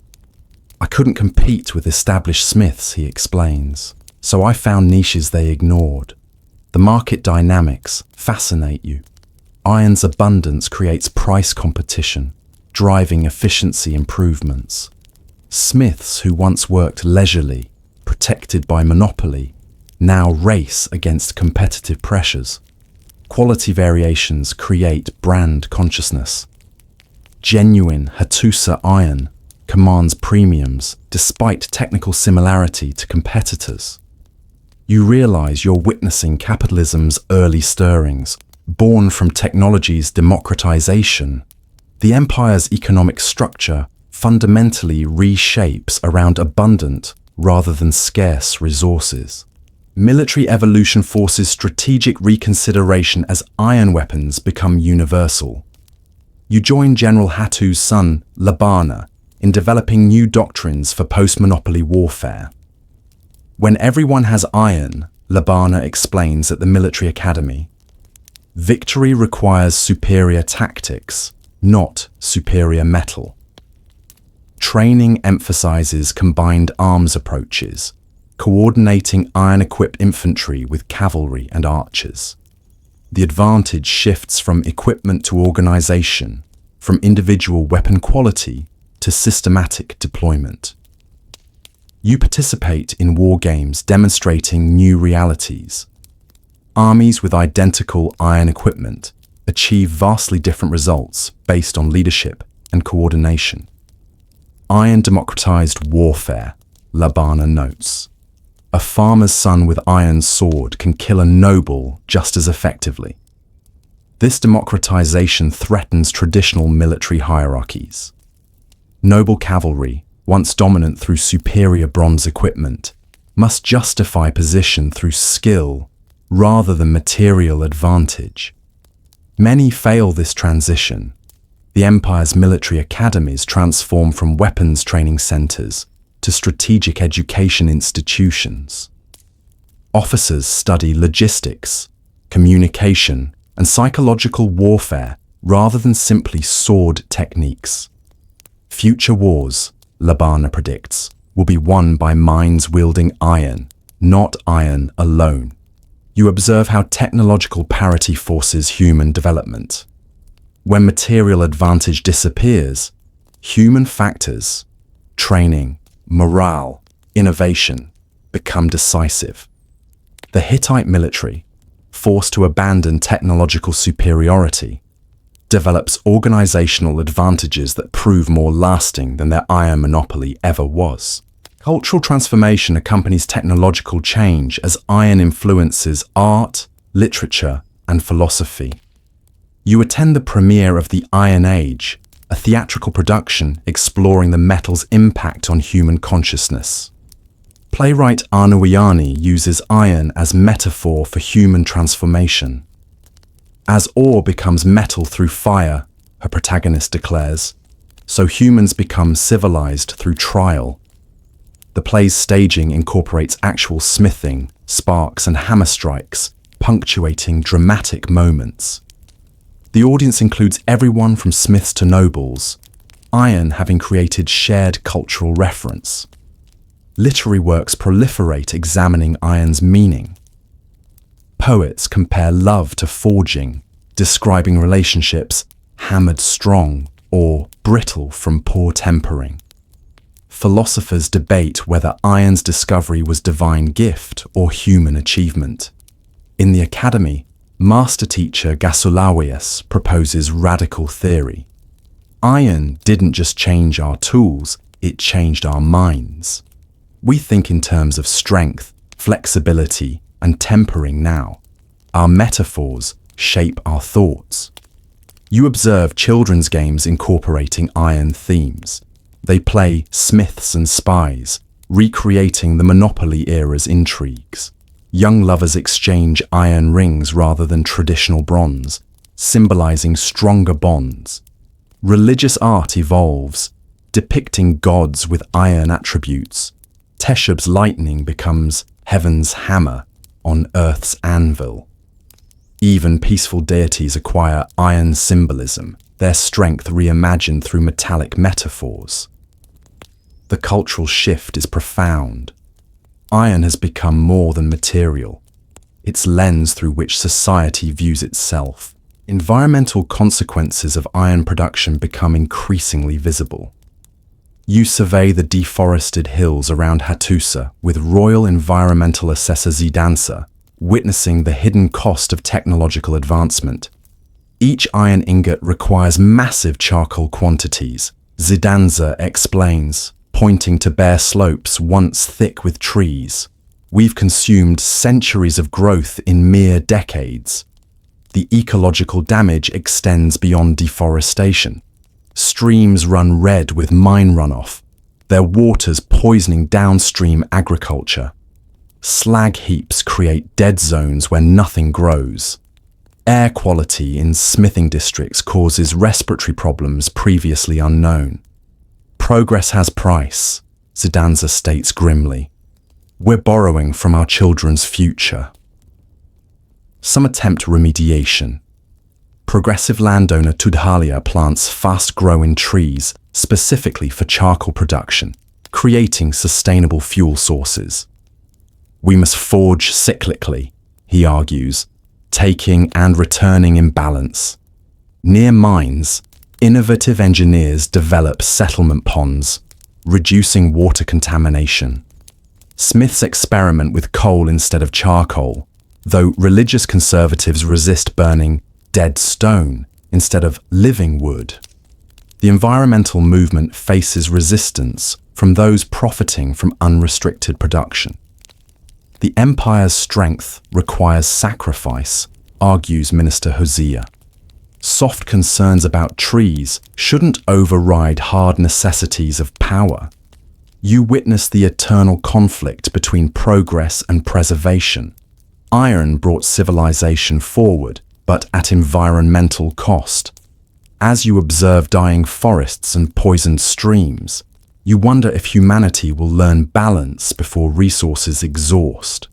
I couldn't compete with established smiths, he explains, so I found niches they ignored. The market dynamics fascinate you. Iron's abundance creates price competition, driving efficiency improvements. Smiths who once worked leisurely, protected by monopoly, now race against competitive pressures. Quality variations create brand consciousness. Genuine Hattusa iron commands premiums despite technical similarity to competitors. You realize you're witnessing capitalism's early stirrings, born from technology's democratization. The empire's economic structure fundamentally reshapes around abundant rather than scarce resources. Military evolution forces strategic reconsideration as iron weapons become universal. You join General Hattu's son, Labana, in developing new doctrines for post-monopoly warfare. When everyone has iron, Labana explains at the military academy, victory requires superior tactics, not superior metal. Training emphasizes combined arms approaches, coordinating iron-equipped infantry with cavalry and archers. The advantage shifts from equipment to organization, from individual weapon quality to systematic deployment. You participate in war games demonstrating new realities. Armies with identical iron equipment achieve vastly different results based on leadership and coordination. Iron democratized warfare, Labana notes. A farmer's son with iron sword can kill a noble just as effectively. This democratization threatens traditional military hierarchies. Noble cavalry, once dominant through superior bronze equipment, must justify position through skill rather than material advantage. Many fail this transition. The empire's military academies transform from weapons training centers to strategic education institutions. Officers study logistics, communication, and psychological warfare rather than simply sword techniques. Future wars, Labana predicts, will be won by minds wielding iron, not iron alone. You observe how technological parity forces human development. When material advantage disappears, human factors, training, morale, innovation, become decisive. The Hittite military, forced to abandon technological superiority, develops organizational advantages that prove more lasting than their iron monopoly ever was. Cultural transformation accompanies technological change as iron influences art, literature, and philosophy. You attend the premiere of The Iron Age, a theatrical production exploring the metal's impact on human consciousness. Playwright Anuyani uses iron as metaphor for human transformation. As ore becomes metal through fire, her protagonist declares, so humans become civilized through trial. The play's staging incorporates actual smithing, sparks, and hammer strikes, punctuating dramatic moments. The audience includes everyone from smiths to nobles, iron having created shared cultural reference. Literary works proliferate examining iron's meaning. Poets compare love to forging, describing relationships hammered strong or brittle from poor tempering. Philosophers debate whether iron's discovery was divine gift or human achievement. In the academy, master teacher Gasulawius proposes radical theory. Iron didn't just change our tools, it changed our minds. We think in terms of strength, flexibility, and tempering now. Our metaphors shape our thoughts. You observe children's games incorporating iron themes. They play smiths and spies, recreating the Monopoly era's intrigues. Young lovers exchange iron rings rather than traditional bronze, symbolizing stronger bonds. Religious art evolves, depicting gods with iron attributes. Teshub's lightning becomes heaven's hammer on earth's anvil. Even peaceful deities acquire iron symbolism, their strength reimagined through metallic metaphors. The cultural shift is profound. Iron has become more than material. It's lens through which society views itself. Environmental consequences of iron production become increasingly visible. You survey the deforested hills around Hattusa with Royal Environmental Assessor Zidansa, witnessing the hidden cost of technological advancement. Each iron ingot requires massive charcoal quantities, Zidansa explains, pointing to bare slopes once thick with trees. We've consumed centuries of growth in mere decades. The ecological damage extends beyond deforestation. Streams run red with mine runoff, their waters poisoning downstream agriculture. Slag heaps create dead zones where nothing grows. Air quality in smithing districts causes respiratory problems previously unknown. Progress has price, Zidansa states grimly. We're borrowing from our children's future. Some attempt remediation. Progressive landowner Tudhalia plants fast-growing trees specifically for charcoal production, creating sustainable fuel sources. We must forge cyclically, he argues, taking and returning in balance. Near mines, innovative engineers develop settlement ponds, reducing water contamination. Smiths experiment with coal instead of charcoal, though religious conservatives resist burning dead stone instead of living wood. The environmental movement faces resistance from those profiting from unrestricted production. The empire's strength requires sacrifice, argues Minister Hosea. Soft concerns about trees shouldn't override hard necessities of power. You witness the eternal conflict between progress and preservation. Iron brought civilization forward, but at environmental cost. As you observe dying forests and poisoned streams, you wonder if humanity will learn balance before resources exhaust.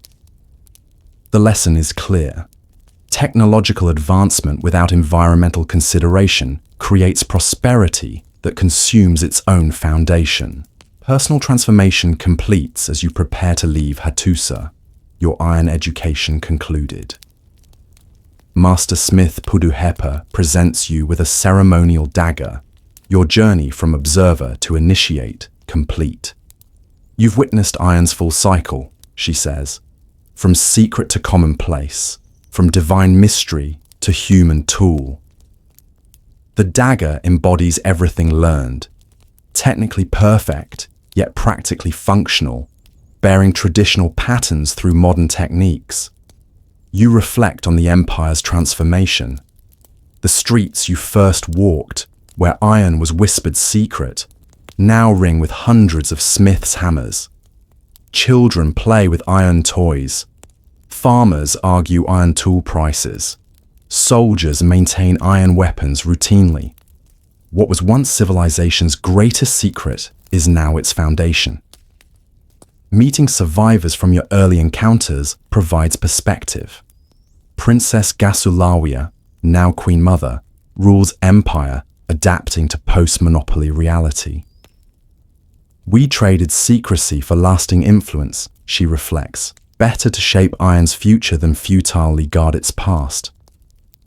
The lesson is clear. Technological advancement without environmental consideration creates prosperity that consumes its own foundation. Personal transformation completes as you prepare to leave Hattusa, your iron education concluded. Master Smith Puduhepa presents you with a ceremonial dagger, your journey from observer to initiate complete. You've witnessed iron's full cycle, she says, from secret to commonplace, from divine mystery to human tool. The dagger embodies everything learned, technically perfect, yet practically functional, bearing traditional patterns through modern techniques. You reflect on the empire's transformation. The streets you first walked, where iron was whispered secret, now ring with hundreds of smiths' hammers. Children play with iron toys. Farmers argue iron tool prices. Soldiers maintain iron weapons routinely. What was once civilization's greatest secret is now its foundation. Meeting survivors from your early encounters provides perspective. Princess Gasulawiya, now Queen Mother, rules empire, adapting to post-monopoly reality. We traded secrecy for lasting influence, she reflects. Better to shape iron's future than futilely guard its past.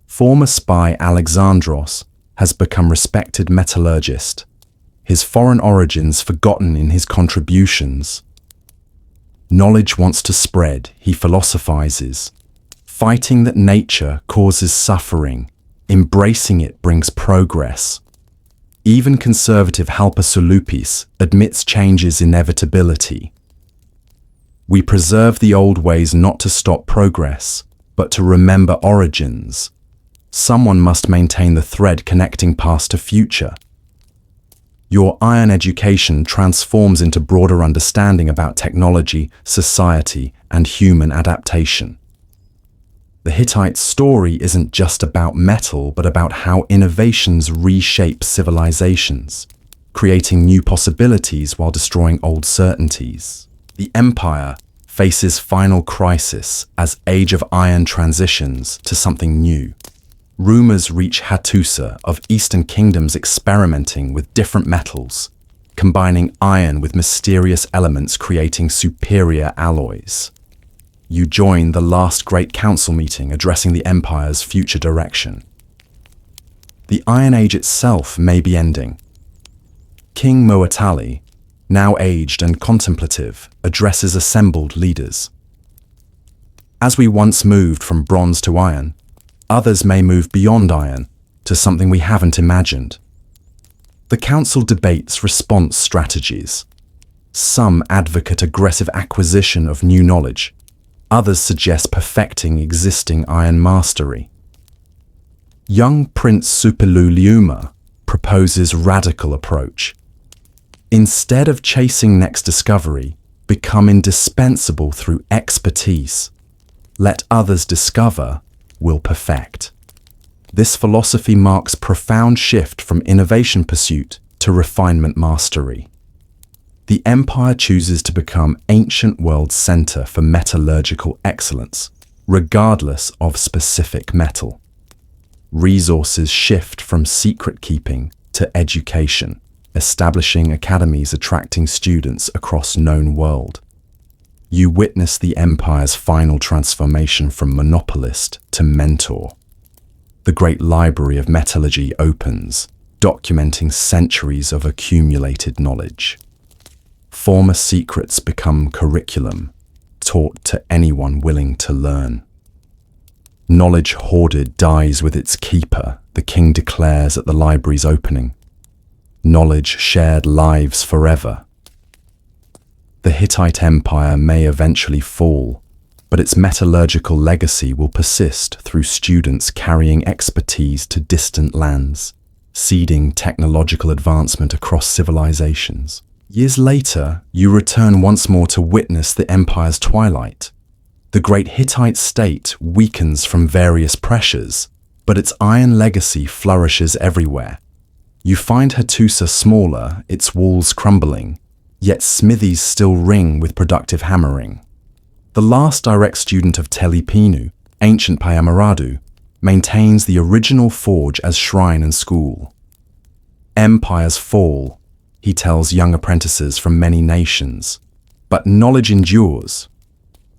Former spy Alexandros has become respected metallurgist, his foreign origins forgotten in his contributions. Knowledge wants to spread, he philosophizes. Fighting that nature causes suffering, embracing it brings progress. Even conservative Halpasulupis admits change's inevitability. We preserve the old ways not to stop progress, but to remember origins. Someone must maintain the thread connecting past to future. Your iron education transforms into broader understanding about technology, society, and human adaptation. The Hittite story isn't just about metal, but about how innovations reshape civilizations, creating new possibilities while destroying old certainties. The empire, faces final crisis as Age of Iron transitions to something new. Rumors reach Hattusa of Eastern kingdoms experimenting with different metals, combining iron with mysterious elements creating superior alloys. You join the last great council meeting addressing the Empire's future direction. The Iron Age itself may be ending. King Muatali, now aged and contemplative, addresses assembled leaders. As we once moved from bronze to iron, others may move beyond iron to something we haven't imagined. The council debates response strategies. Some advocate aggressive acquisition of new knowledge. Others suggest perfecting existing iron mastery. Young Prince Suppiluliuma proposes radical approach. Instead of chasing next discovery, become indispensable through expertise. Let others discover, we'll perfect. This philosophy marks profound shift from innovation pursuit to refinement mastery. The Empire chooses to become ancient world's center for metallurgical excellence, regardless of specific metal. Resources shift from secret keeping to education, establishing academies attracting students across known world. You witness the Empire's final transformation from monopolist to mentor. The great library of metallurgy opens, documenting centuries of accumulated knowledge. Former secrets become curriculum, taught to anyone willing to learn. Knowledge hoarded dies with its keeper, the king declares at the library's opening. Knowledge shared lives forever. The Hittite Empire may eventually fall, but its metallurgical legacy will persist through students carrying expertise to distant lands, seeding technological advancement across civilizations. Years later, you return once more to witness the empire's twilight. The great Hittite state weakens from various pressures, but its iron legacy flourishes everywhere. You find Hattusa smaller, its walls crumbling, yet smithies still ring with productive hammering. The last direct student of Telepinu, ancient Payamaradu, maintains the original forge as shrine and school. Empires fall, he tells young apprentices from many nations, but knowledge endures.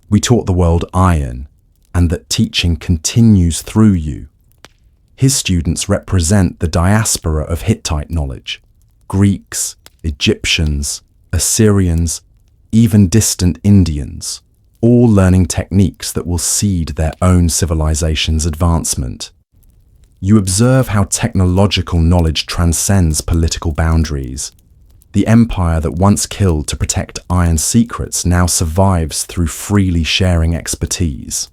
We taught the world iron, and that teaching continues through you. His students represent the diaspora of Hittite knowledge. Greeks, Egyptians, Assyrians, even distant Indians, all learning techniques that will seed their own civilization's advancement. You observe how technological knowledge transcends political boundaries. The empire that once killed to protect iron secrets now survives through freely sharing expertise.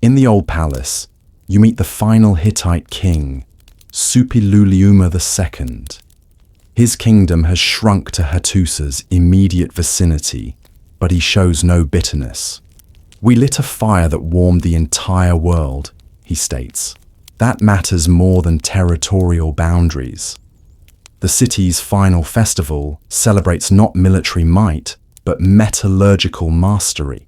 In the old palace, you meet the final Hittite king, Suppiluliuma II. His kingdom has shrunk to Hattusa's immediate vicinity, but he shows no bitterness. We lit a fire that warmed the entire world, he states. That matters more than territorial boundaries. The city's final festival celebrates not military might, but metallurgical mastery.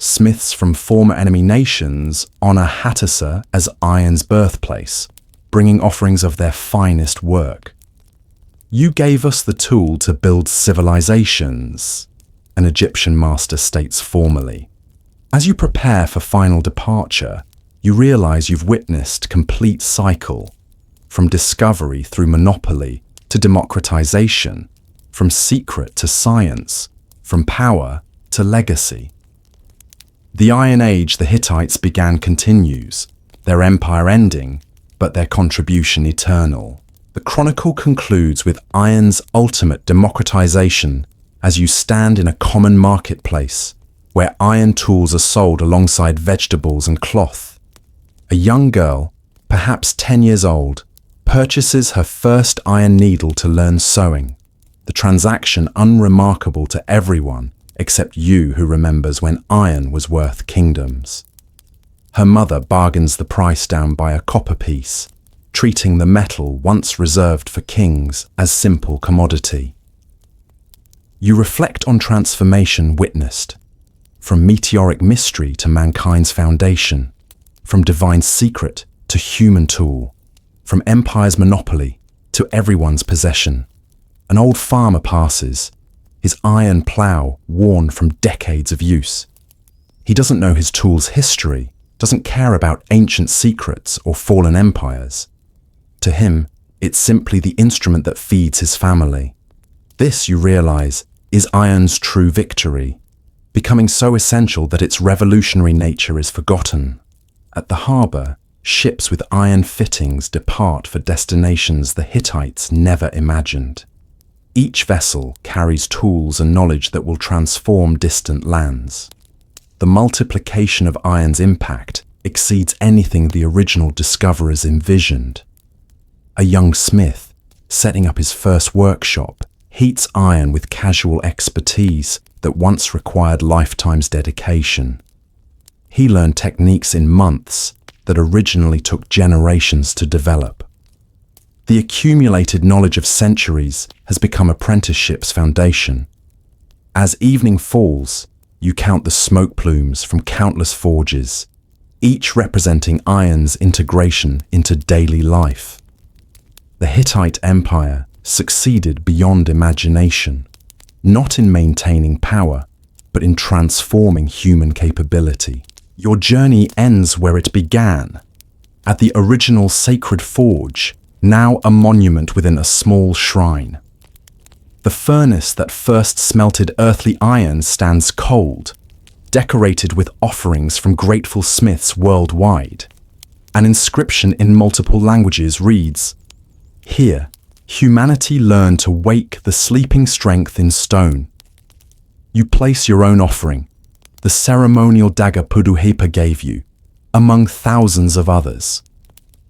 Smiths from former enemy nations honor Hattusa as iron's birthplace, bringing offerings of their finest work. You gave us the tool to build civilizations, an Egyptian master states formally. As you prepare for final departure, you realize you've witnessed complete cycle, from discovery through monopoly to democratization, from secret to science, from power to legacy. The Iron Age the Hittites began continues, their empire ending, but their contribution eternal. The chronicle concludes with iron's ultimate democratization as you stand in a common marketplace, where iron tools are sold alongside vegetables and cloth. A young girl, perhaps 10 years old, purchases her first iron needle to learn sewing, the transaction unremarkable to everyone except you who remembers when iron was worth kingdoms. Her mother bargains the price down by a copper piece, treating the metal once reserved for kings as simple commodity. You reflect on transformation witnessed, from meteoric mystery to mankind's foundation, from divine secret to human tool, from empire's monopoly to everyone's possession. An old farmer passes, his iron plough worn from decades of use. He doesn't know his tool's history, doesn't care about ancient secrets or fallen empires. To him, it's simply the instrument that feeds his family. This, you realize, is iron's true victory, becoming so essential that its revolutionary nature is forgotten. At the harbour, ships with iron fittings depart for destinations the Hittites never imagined. Each vessel carries tools and knowledge that will transform distant lands. The multiplication of iron's impact exceeds anything the original discoverers envisioned. A young smith, setting up his first workshop, heats iron with casual expertise that once required lifetime's dedication. He learned techniques in months that originally took generations to develop. The accumulated knowledge of centuries has become apprenticeship's foundation. As evening falls, you count the smoke plumes from countless forges, each representing iron's integration into daily life. The Hittite Empire succeeded beyond imagination, not in maintaining power, but in transforming human capability. Your journey ends where it began, at the original sacred forge, now a monument within a small shrine. The furnace that first smelted earthly iron stands cold, decorated with offerings from grateful smiths worldwide. An inscription in multiple languages reads, "Here, humanity learned to wake the sleeping strength in stone." You place your own offering, the ceremonial dagger Puduhepa gave you, among thousands of others.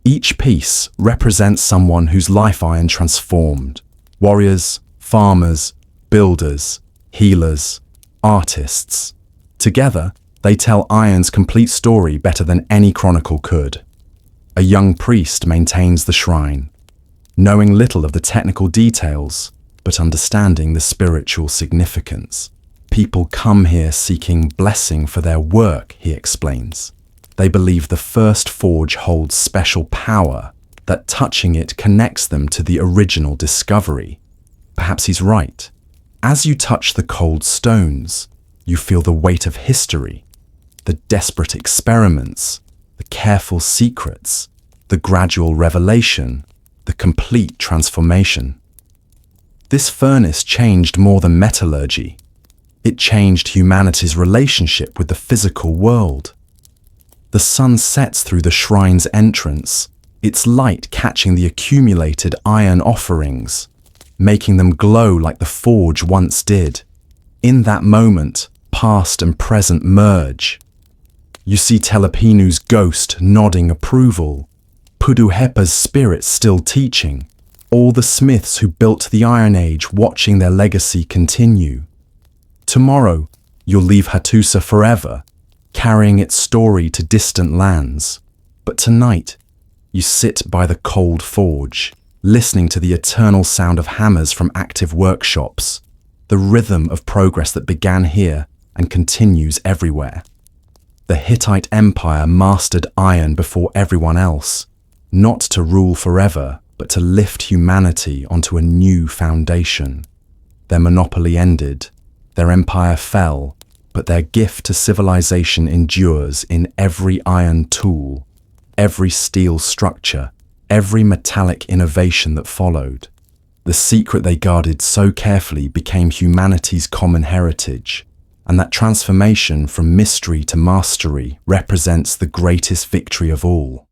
Each piece represents someone whose life iron transformed. Warriors, farmers, builders, healers, artists. Together, they tell iron's complete story better than any chronicle could. A young priest maintains the shrine, knowing little of the technical details, but understanding the spiritual significance. People come here seeking blessing for their work, he explains. They believe the first forge holds special power, that touching it connects them to the original discovery. Perhaps he's right. As you touch the cold stones, you feel the weight of history, the desperate experiments, the careful secrets, the gradual revelation, the complete transformation. This furnace changed more than metallurgy. It changed humanity's relationship with the physical world. The sun sets through the shrine's entrance, its light catching the accumulated iron offerings, making them glow like the forge once did. In that moment, past and present merge. You see Telepinu's ghost nodding approval, Puduhepa's spirit still teaching, all the smiths who built the Iron Age watching their legacy continue. Tomorrow, you'll leave Hattusa forever, carrying its story to distant lands. But tonight, you sit by the cold forge, listening to the eternal sound of hammers from active workshops, the rhythm of progress that began here and continues everywhere. The Hittite Empire mastered iron before everyone else, not to rule forever, but to lift humanity onto a new foundation. Their monopoly ended, their empire fell, but their gift to civilization endures in every iron tool, every steel structure, every metallic innovation that followed. The secret they guarded so carefully became humanity's common heritage, and that transformation from mystery to mastery represents the greatest victory of all.